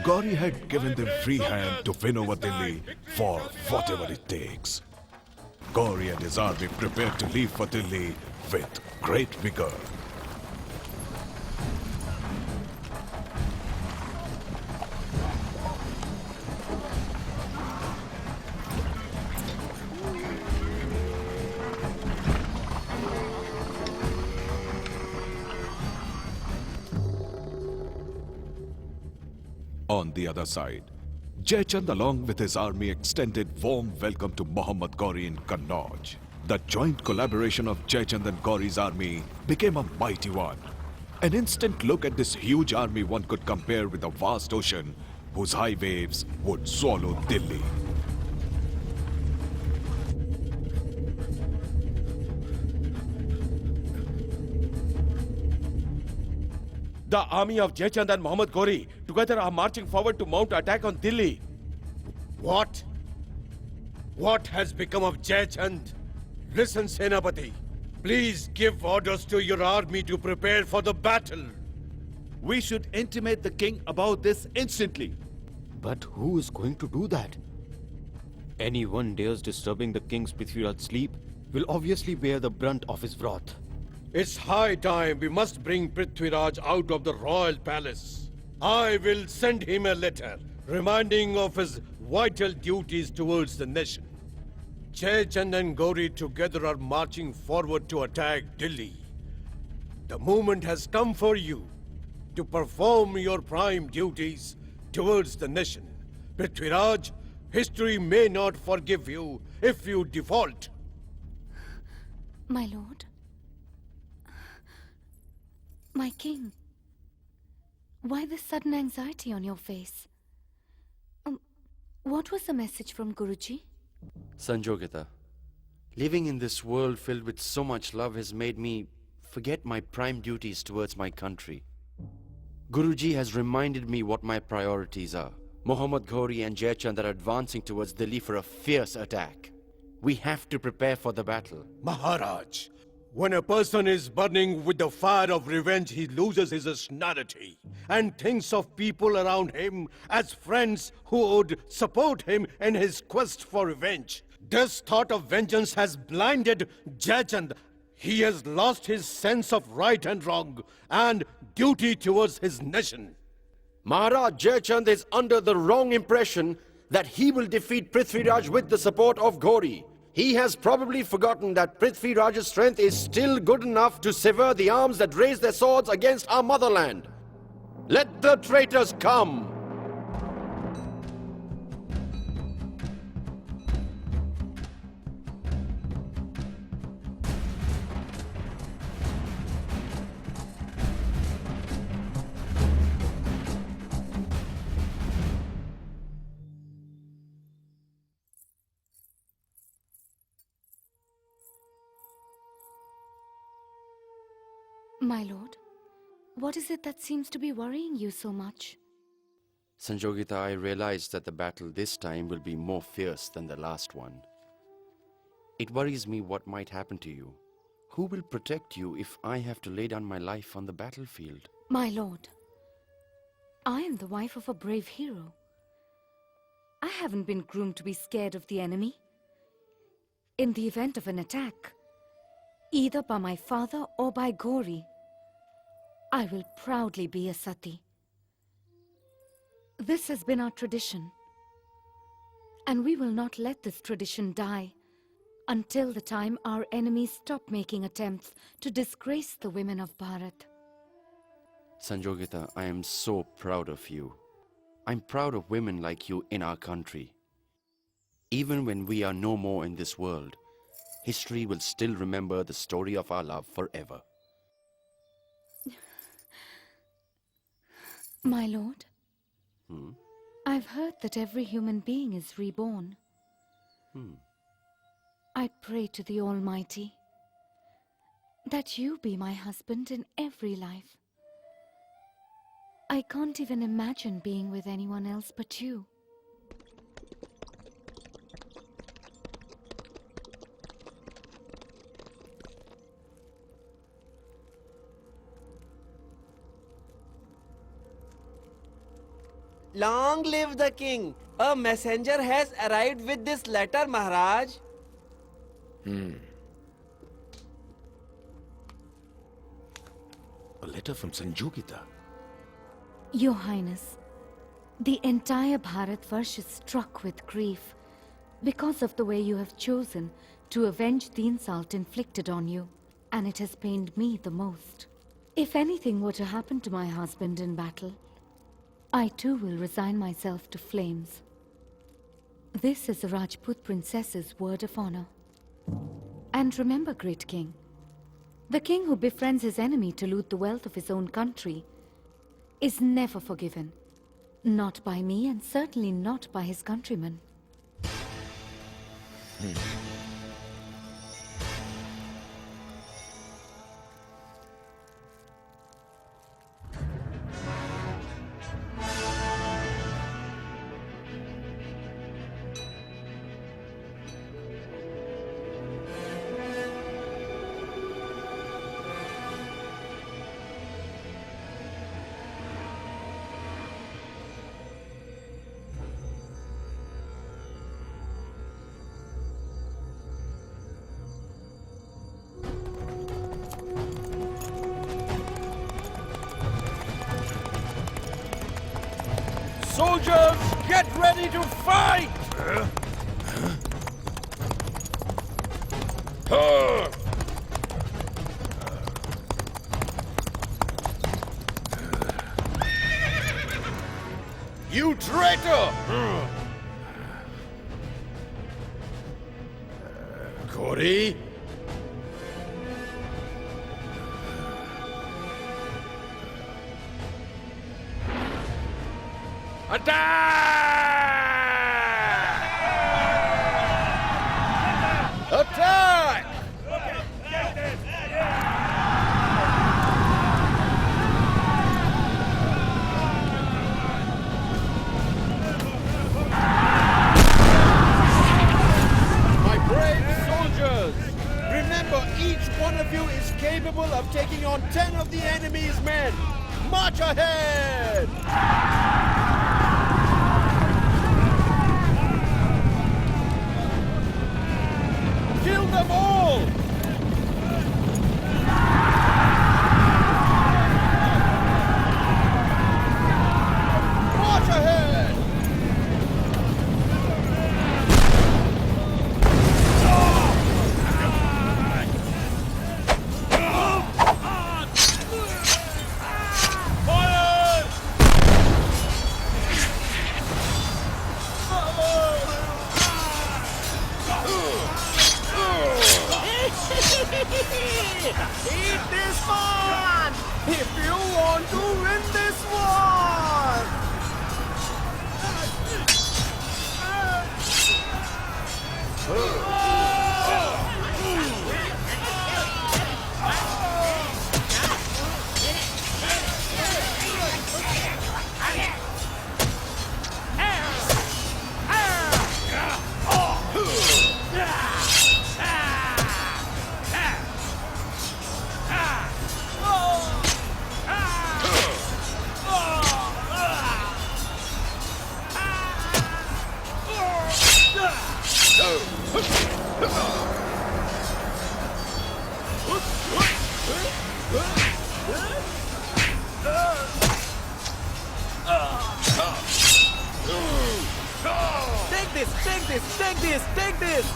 Ghori had given them free hand to win over Delhi for whatever it takes. Ghori and his army prepared to leave for Delhi with great vigor. On the other side, Jaichand along with his army extended warm welcome to Muhammad Ghori in Kannauj. The joint collaboration of Jaichand and Ghori's army became a mighty one. An instant look at this huge army one could compare with a vast ocean whose high waves would swallow Delhi. The army of Jaichand and Muhammad Ghori together are marching forward to mount attack on Delhi. What? What has become of Jaichand? Listen, Senapati. Please give orders to your army to prepare for the battle. We should intimate the king about this instantly. But who is going to do that? Anyone dares disturbing the king's Prithviraj sleep will obviously bear the brunt of his wrath. It's high time we must bring Prithviraj out of the royal palace. I will send him a letter reminding of his vital duties towards the nation. Jaichand and Ghori together are marching forward to attack Delhi. The moment has come for you to perform your prime duties towards the nation. Prithviraj, history may not forgive you if you default. My lord. My king. Why this sudden anxiety on your face? What was the message from Guruji? Sanjogita, living in this world filled with so much love has made me forget my prime duties towards my country. Guruji has reminded me what my priorities are. Muhammad Ghori and Jaichand are advancing towards Delhi for a fierce attack. We have to prepare for the battle. Maharaj, when a person is burning with the fire of revenge, he loses his rationality and thinks of people around him as friends who would support him in his quest for revenge. This thought of vengeance has blinded Jaichand. He has lost his sense of right and wrong and duty towards his nation. Maharaj Jaichand is under the wrong impression that he will defeat Prithviraj with the support of Ghori. He has probably forgotten that Prithviraj's strength is still good enough to sever the arms that raise their swords against our motherland. Let the traitors come! My lord, what is it that seems to be worrying you so much? Sanjogita, I realize that the battle this time will be more fierce than the last one. It worries me what might happen to you. Who will protect you if I have to lay down my life on the battlefield? My lord, I am the wife of a brave hero. I haven't been groomed to be scared of the enemy. In the event of an attack, either by my father or by Gauri, I will proudly be a sati. This has been our tradition, and we will not let this tradition die until the time our enemies stop making attempts to disgrace the women of Bharat. Sanjogita, I am so proud of you. I'm proud of women like you in our country. Even when we are no more in this world, history will still remember the story of our love forever. My lord, I've heard that every human being is reborn. I pray to the Almighty that you be my husband in every life. I can't even imagine being with anyone else but you. Long live the king! A messenger has arrived with this letter, Maharaj. A letter from Sanjogita. Your Highness, the entire Bharatvarsh is struck with grief because of the way you have chosen to avenge the insult inflicted on you, and it has pained me the most. If anything were to happen to my husband in battle, I too will resign myself to flames. This is a Rajput princess's word of honor. And remember, great king, the king who befriends his enemy to loot the wealth of his own country is never forgiven. Not by me, and certainly not by his countrymen. Soldiers, get ready to fight! You traitor! Gauri? Attack! My brave soldiers! Remember, each one of you is capable of taking on 10 of the enemy's men! March ahead! Kill them all! March ahead! Eat this one! If you want to win this war! Take this, take this, take this, take this!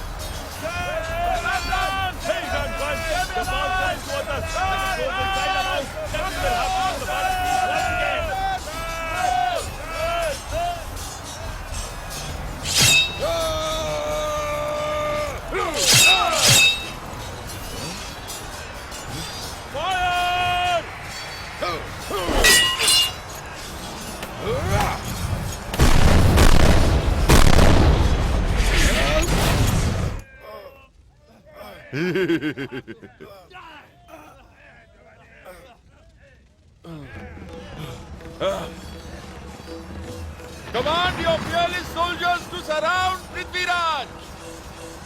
Command your fearless soldiers to surround Prithviraj!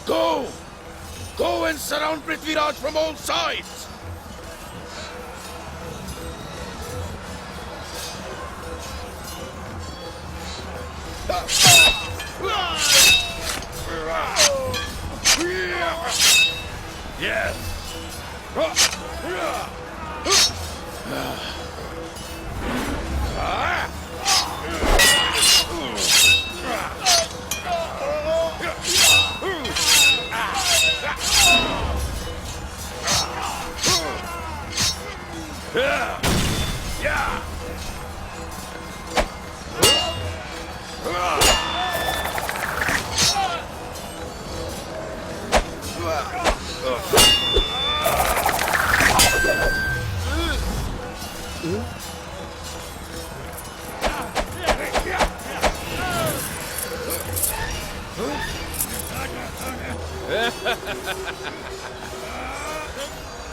Go! Go and surround Prithviraj from all sides! Yes! Yeah!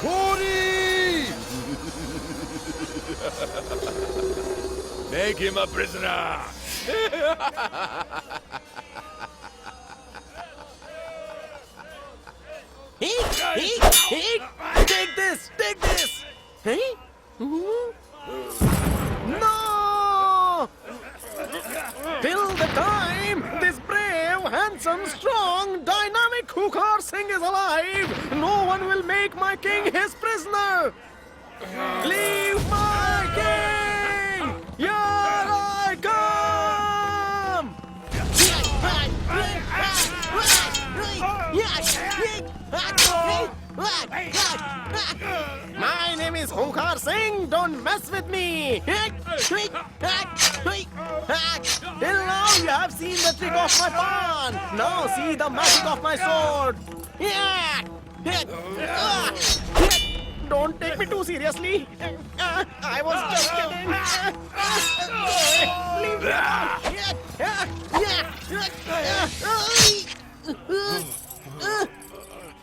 Gauri! Make him a prisoner! Take this, take this! Hey? No! Till the time this brave, handsome, strong, dynamic Hunkar Singh is alive, no one will make my king his prisoner! Leave my king! Here I come! My name is Hunkar Singh, don't mess with me! Till now you have seen the trick of my pawn, now see the magic of my sword! Don't take me too seriously. I was just kidding. Leave me alone.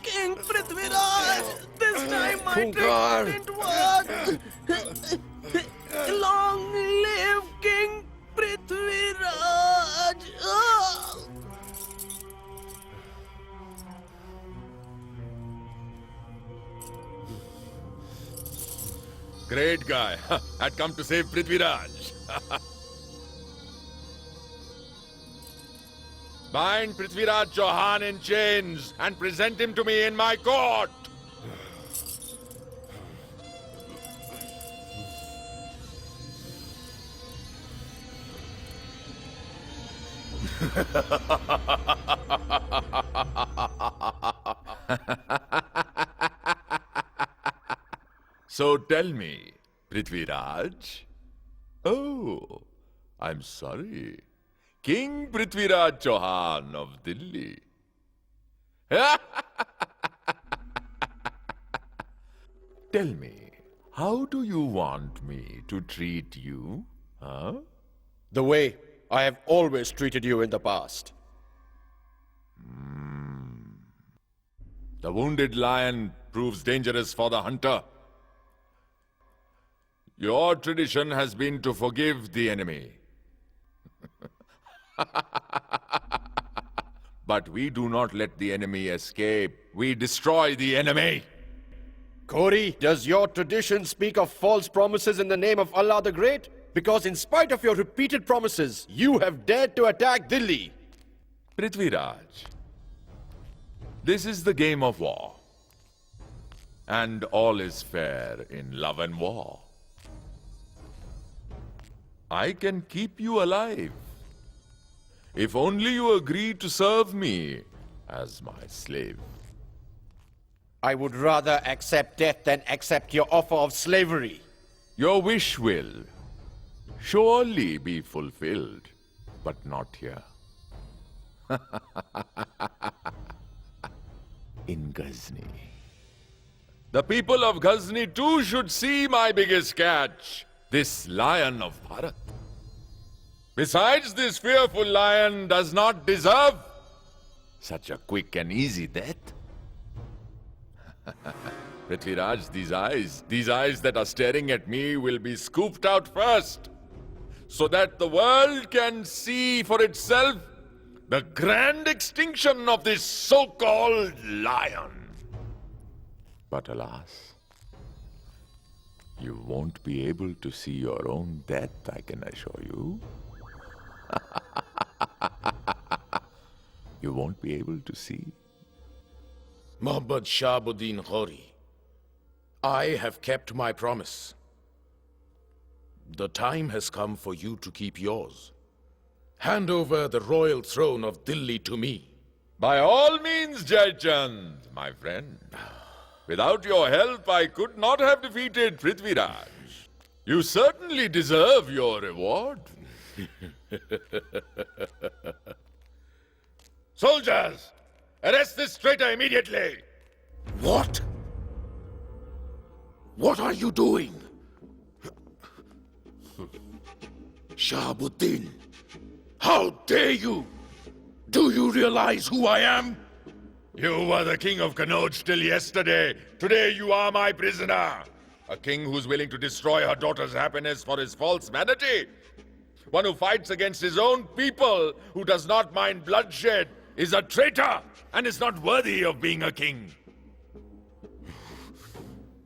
King Prithviraj, this time my trick didn't work. Long live King Prithviraj. Great guy. Had come to save Prithviraj. Bind Prithviraj Chauhan in chains and present him to me in my court. So tell me, Prithviraj. Oh, I'm sorry. King Prithviraj Chauhan of Delhi. Tell me, how do you want me to treat you? Huh? The way I have always treated you in the past. The wounded lion proves dangerous for the hunter. Your tradition has been to forgive the enemy. But we do not let the enemy escape. We destroy the enemy. Gauri, does your tradition speak of false promises in the name of Allah the Great? Because in spite of your repeated promises, you have dared to attack Delhi. Prithviraj, this is the game of war. and all is fair in love and war. I can keep you alive if only you agree to serve me as my slave. I would rather accept death than accept your offer of slavery. Your wish will surely be fulfilled, but not here. In Ghazni. The people of Ghazni too should see my biggest catch, this lion of Bharat. Besides, this fearful lion does not deserve such a quick and easy death. Prithviraj, these eyes that are staring at me will be scooped out first, so that the world can see for itself the grand extinction of this so-called lion. But alas, you won't be able to see your own death, I can assure you. You won't be able to see. Muhammad Shahabuddin Ghori, I have kept my promise. The time has come for you to keep yours. Hand over the royal throne of Delhi to me. By all means, Jaychand, my friend. Without your help, I could not have defeated Prithviraj. You certainly deserve your reward. Soldiers, arrest this traitor immediately. What? What are you doing? Shahabuddin, how dare you? Do you realize who I am? You were the king of Kanauj till yesterday. Today you are my prisoner. A king who's willing to destroy her daughter's happiness for his false vanity. One who fights against his own people, who does not mind bloodshed, is a traitor and is not worthy of being a king.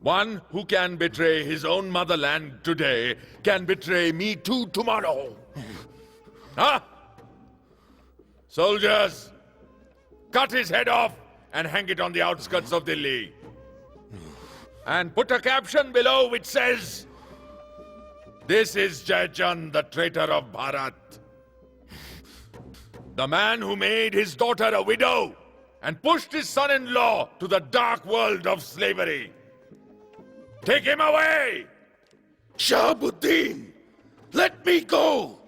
One who can betray his own motherland today can betray me too tomorrow. Huh? Soldiers, cut his head off and hang it on the outskirts of Delhi. And put a caption below which says, "This is Jaychand, the traitor of Bharat. The man who made his daughter a widow and pushed his son-in-law to the dark world of slavery. Take him away!" Shahabuddin, let me go!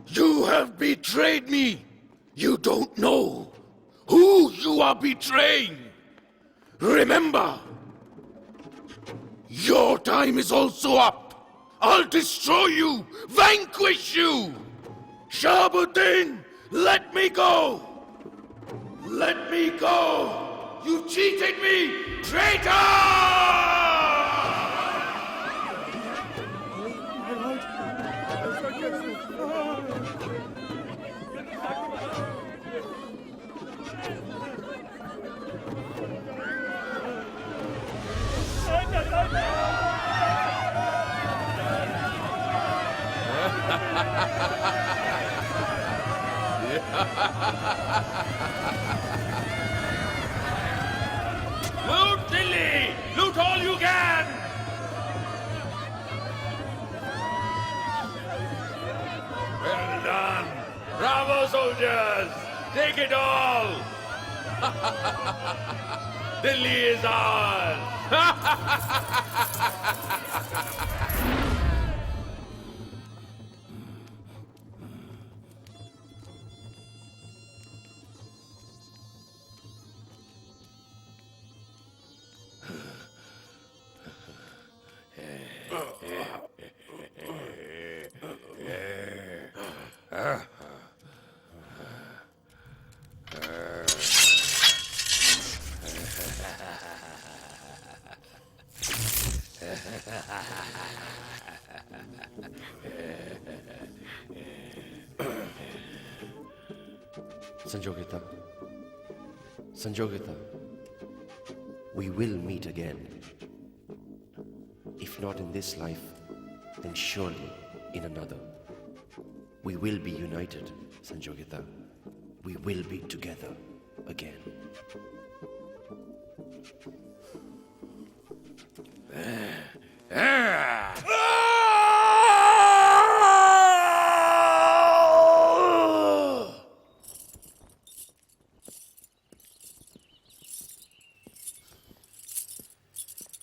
You have betrayed me! You don't know who you are betraying! Remember, your time is also up! I'll destroy you! Vanquish you! Shahabuddin, let me go! Let me go! You cheated me! Traitor! Loot Delhi! Loot all you can! Well done! Bravo, soldiers! Take it all! Delhi is ours! Sanjogita. Sanjogita. We will meet again. If not in this life, then surely in another. We will be united, Sanjogita. We will be together again.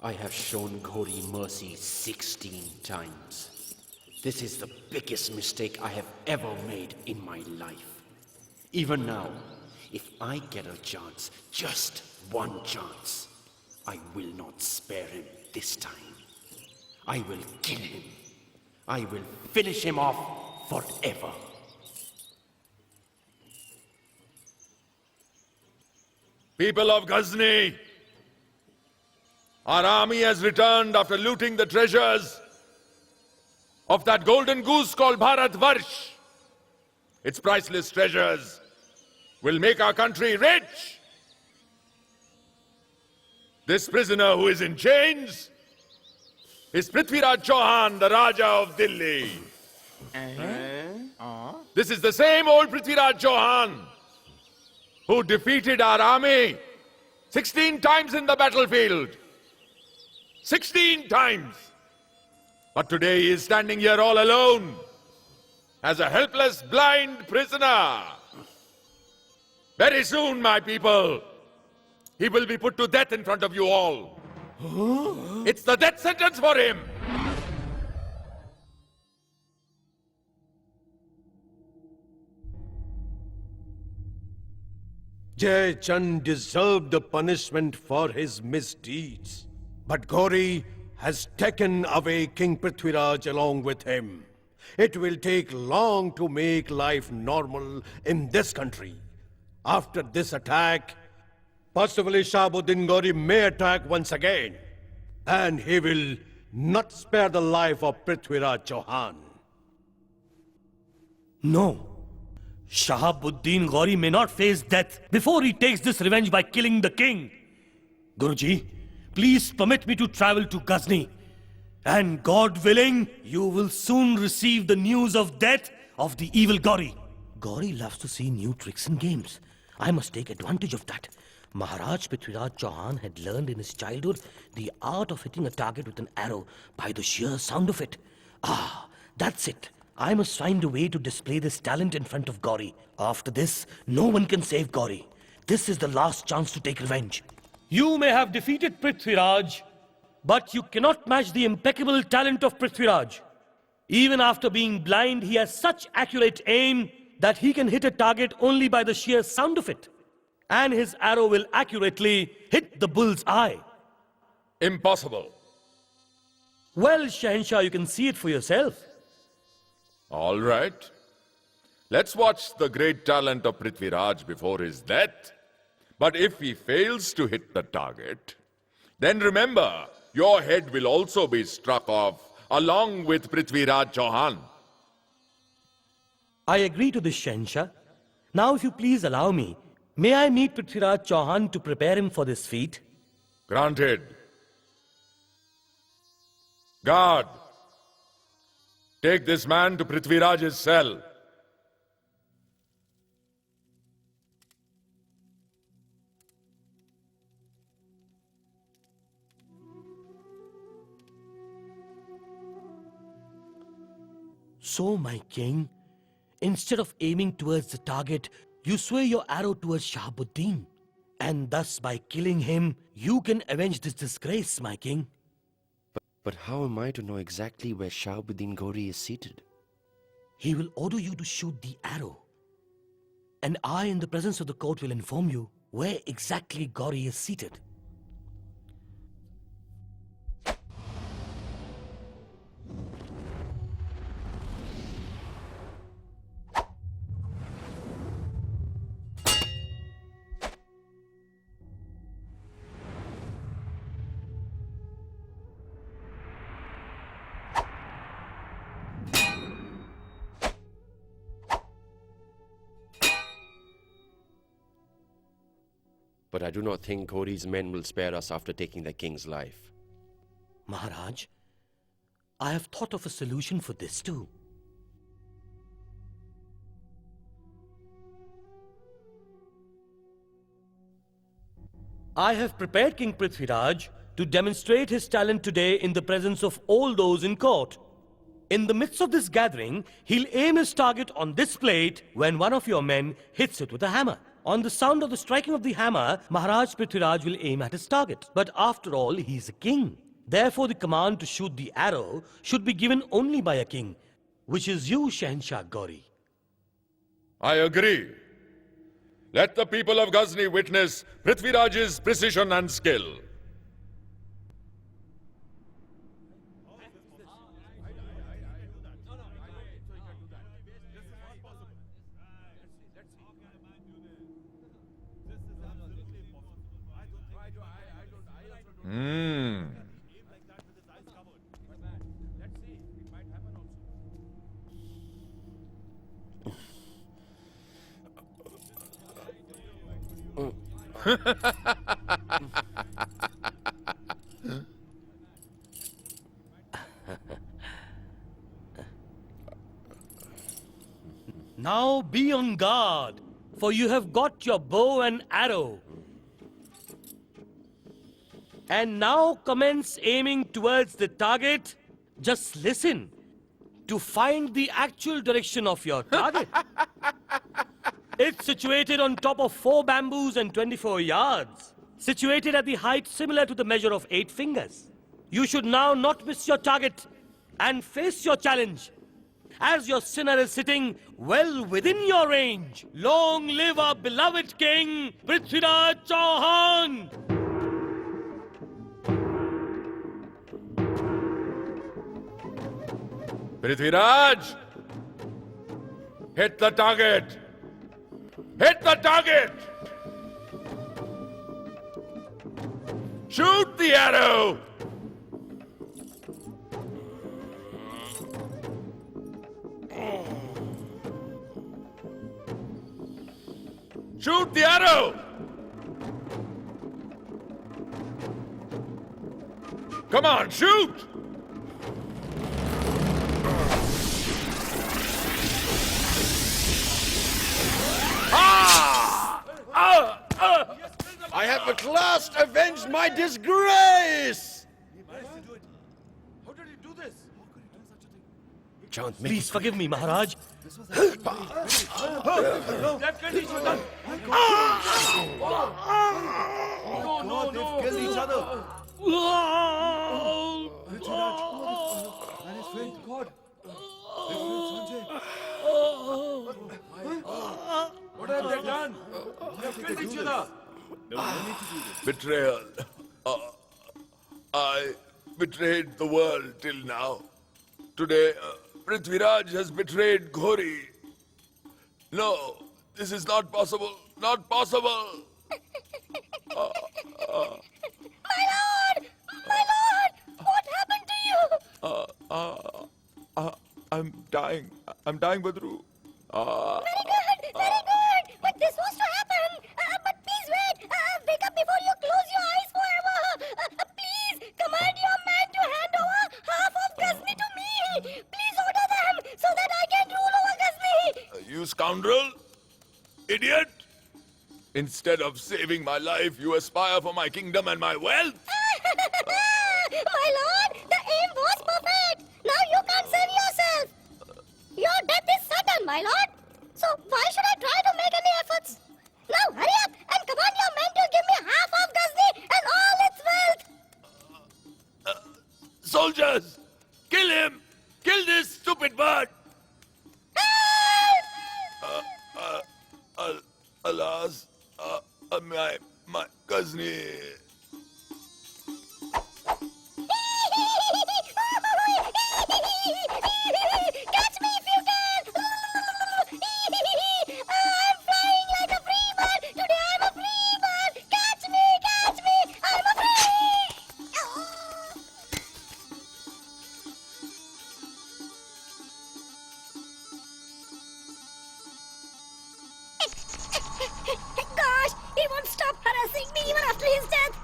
I have shown Ghori mercy 16 times. This is the biggest mistake I have ever made in my life. Even now, if I get a chance, just one chance, I will not spare him this time. I will kill him. I will finish him off forever. People of Ghazni, our army has returned after looting the treasures of that golden goose called Bharatvarsh. Its priceless treasures will make our country rich. This prisoner who is in chains is Prithviraj Chauhan, the Raja of Delhi. This is the same old Prithviraj Chauhan who defeated our army 16 times in the battlefield. 16 times. But today he is standing here all alone as a helpless blind prisoner. Very soon, my people, he will be put to death in front of you all. It's the death sentence for him. Jai Chand deserved the punishment for his misdeeds. But Ghori has taken away King Prithviraj along with him. It will take long to make life normal in this country. After this attack, possibly Shahabuddin Ghori may attack once again. And he will not spare the life of Prithviraj Chauhan. No. Shahabuddin Ghori may not face death before he takes this revenge by killing the king. Guruji, please permit me to travel to Ghazni. And God willing, you will soon receive the news of death of the evil Ghori. Ghori loves to see new tricks and games. I must take advantage of that. Maharaj Prithviraj Chauhan had learned in his childhood the art of hitting a target with an arrow by the sheer sound of it. Ah, that's it. I must find a way to display this talent in front of Ghori. After this, no one can save Ghori. This is the last chance to take revenge. You may have defeated Prithviraj, but you cannot match the impeccable talent of Prithviraj. Even after being blind, he has such accurate aim that he can hit a target only by the sheer sound of it. And his arrow will accurately hit the bull's eye. Impossible. Well, Shahenshah, you can see it for yourself. All right. Let's watch the great talent of Prithviraj before his death. But if he fails to hit the target, then remember, your head will also be struck off along with Prithviraj Chauhan. I agree to this, Shahenshah. Now, if you please allow me, may I meet Prithviraj Chauhan to prepare him for this feat? Granted. Guard, take this man to Prithviraj's cell. So, my king, instead of aiming towards the target, you sway your arrow towards Shahabuddin. And thus, by killing him, you can avenge this disgrace, my king. But how am I to know exactly where Shahabuddin Ghori is seated? He will order you to shoot the arrow. And I, in the presence of the court, will inform you where exactly Ghori is seated. But I do not think Ghori's men will spare us after taking the king's life. Maharaj, I have thought of a solution for this too. I have prepared King Prithviraj to demonstrate his talent today in the presence of all those in court. In the midst of this gathering, he'll aim his target on this plate when one of your men hits it with a hammer. On the sound of the striking of the hammer, Maharaj Prithviraj will aim at his target. But after all, he's a king. Therefore, the command to shoot the arrow should be given only by a king, which is you, Shahanshah Gauri. I agree. Let the people of Ghazni witness Prithviraj's precision and skill. Now be on guard, for you have got your bow and arrow. And now commence aiming towards the target. Just listen to find the actual direction of your target. It's situated on top of 4 bamboos and 24 yards. Situated at the height similar to the measure of 8 fingers. You should now not miss your target and face your challenge, as your sinner is sitting well within your range. Long live our beloved king, Prithviraj Chauhan! Prithviraj! Hit the target! Hit the target! Shoot the arrow! Shoot the arrow! Come on, shoot! I have at last avenged my disgrace! How did he do this? Chant, Please forgive me, Maharaj. That killed each other. No, they've killed each other. And his friend, God. His friend Sanjay. What have they done? They've killed each other. Betrayal. I betrayed the world till now. Today, Prithviraj has betrayed Ghori. No, this is not possible. Not possible. My lord! My lord! What happened to you? I'm dying. I'm dying, Badru. Very good! But this was to happen! But please wait! Wake up before you close your eyes forever! Please, command your man to hand over half of Ghazni to me! Please order them so that I can rule over Ghazni! You scoundrel! Idiot! Instead of saving my life, you aspire for my kingdom and my wealth? My lord, the aim was perfect! Now you can't save yourself! Your death is certain, my lord! So why should I try to make any efforts? Now hurry up and command your men to give me half of Ghazni and all its wealth! Soldiers! Kill him! Kill this stupid bird! Alas, my Ghazni. Catch me if you can! I'm flying like a free bird! Today I'm a free bird! Catch me! I'm a free! Gosh, he won't stop harassing me even after his death!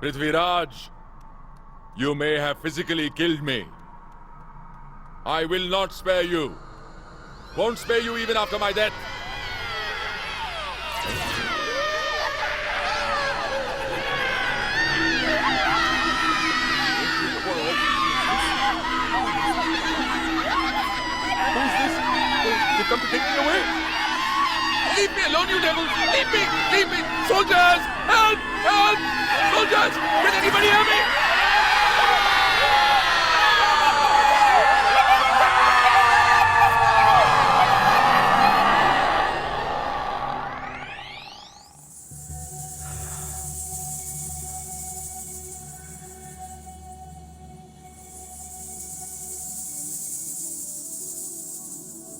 Prithviraj, you may have physically killed me. I will not spare you. Won't spare you even after my death. Who's this? You've come to take me away? Leave me alone, you devils! Leave me! Leave me! Soldiers! Help! Help! Soldiers! Can anybody help me?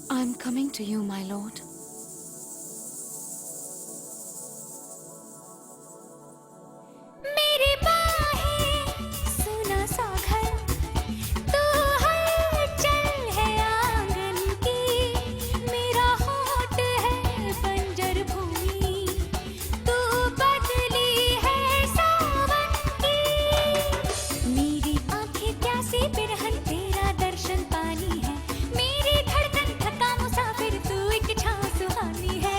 I'm coming to you, my lord. मेरे बाहें सुना सा घर तू हलचल है आंगन की मेरा होठ है बंजर भूमि तू बदली है सावन की मेरी आंखें प्यासी बिरहन तेरा दर्शन पानी है मेरी धड़कन थका मुसाफिर तू एक छाँव सुहानी है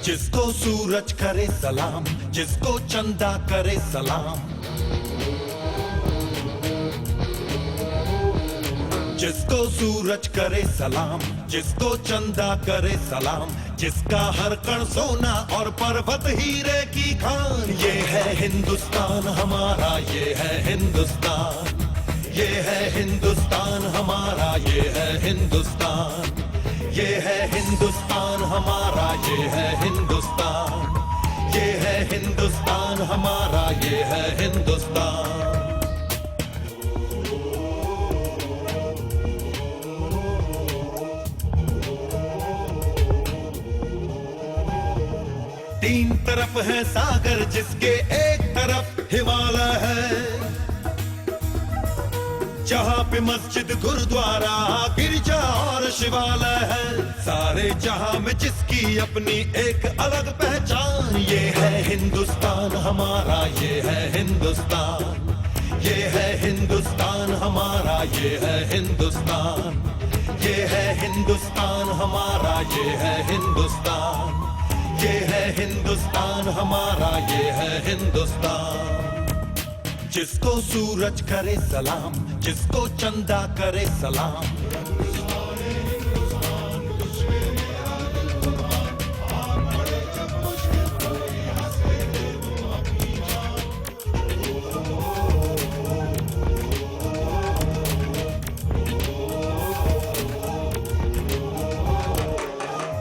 जिसको सूरज करे सलाम जिसको चंदा करे सलाम जिसको सूरज करे सलाम जिसको चंदा करे सलाम जिसका हर कण सोना और पर्वत हीरे की खान ये है हिंदुस्तान हमारा ये है हिंदुस्तान ये है हिंदुस्तान हमारा ये है हिंदुस्तान ये है हिंदुस्तान हमारा ये है हिंदुस्तान ये है हिंदुस्तान हमारा ये है हिंदुस्तान तीन तरफ है सागर जिसके एक तरफ हिमालय है जहाँ पे मस्जिद गुरुद्वारा गिरजा और शिवालय है सारे जहाँ में जिसकी अपनी एक अलग पहचान ये है हिंदुस्तान हमारा ये है हिंदुस्तान ये है हिंदुस्तान हमारा ये है हिंदुस्तान ये है हिंदुस्तान हमारा ये है हिंदुस्तान ये है हिंदुस्तान हमारा ये है हिंदुस्तान जिसको सूरज करे सलाम जिसको चंदा करे सलाम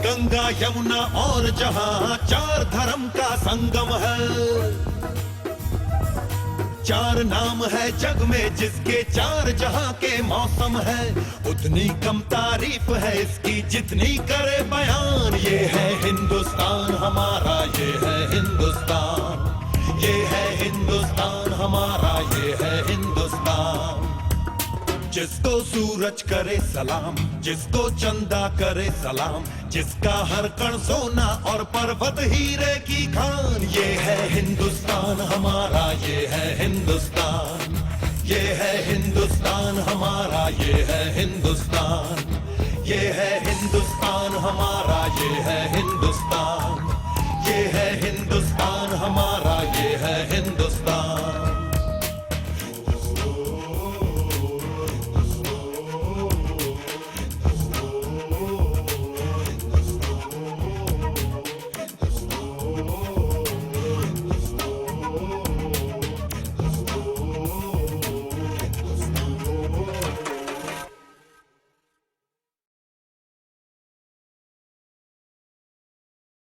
गंगा यमुना और जहां चार धर्म का संगम है चार नाम है जग में जिसके चार जहां के मौसम है उतनी कम तारीफ है इसकी जितनी करे बयान ये है हिंदुस्तान हमारा ये है हिंदुस्तान ये है हिंदुस्तान हमारा ये है हिंदुस्तान जिसको सूरज करे सलाम जिसको चंदा करे सलाम जिसका हर कण सोना और पर्वत हीरे की खान ये है हिंदुस्तान हमारा ये है हिंदुस्तान ये है हिंदुस्तान हमारा ये है हिंदुस्तान ये है हिंदुस्तान हमारा ये है हिंदुस्तान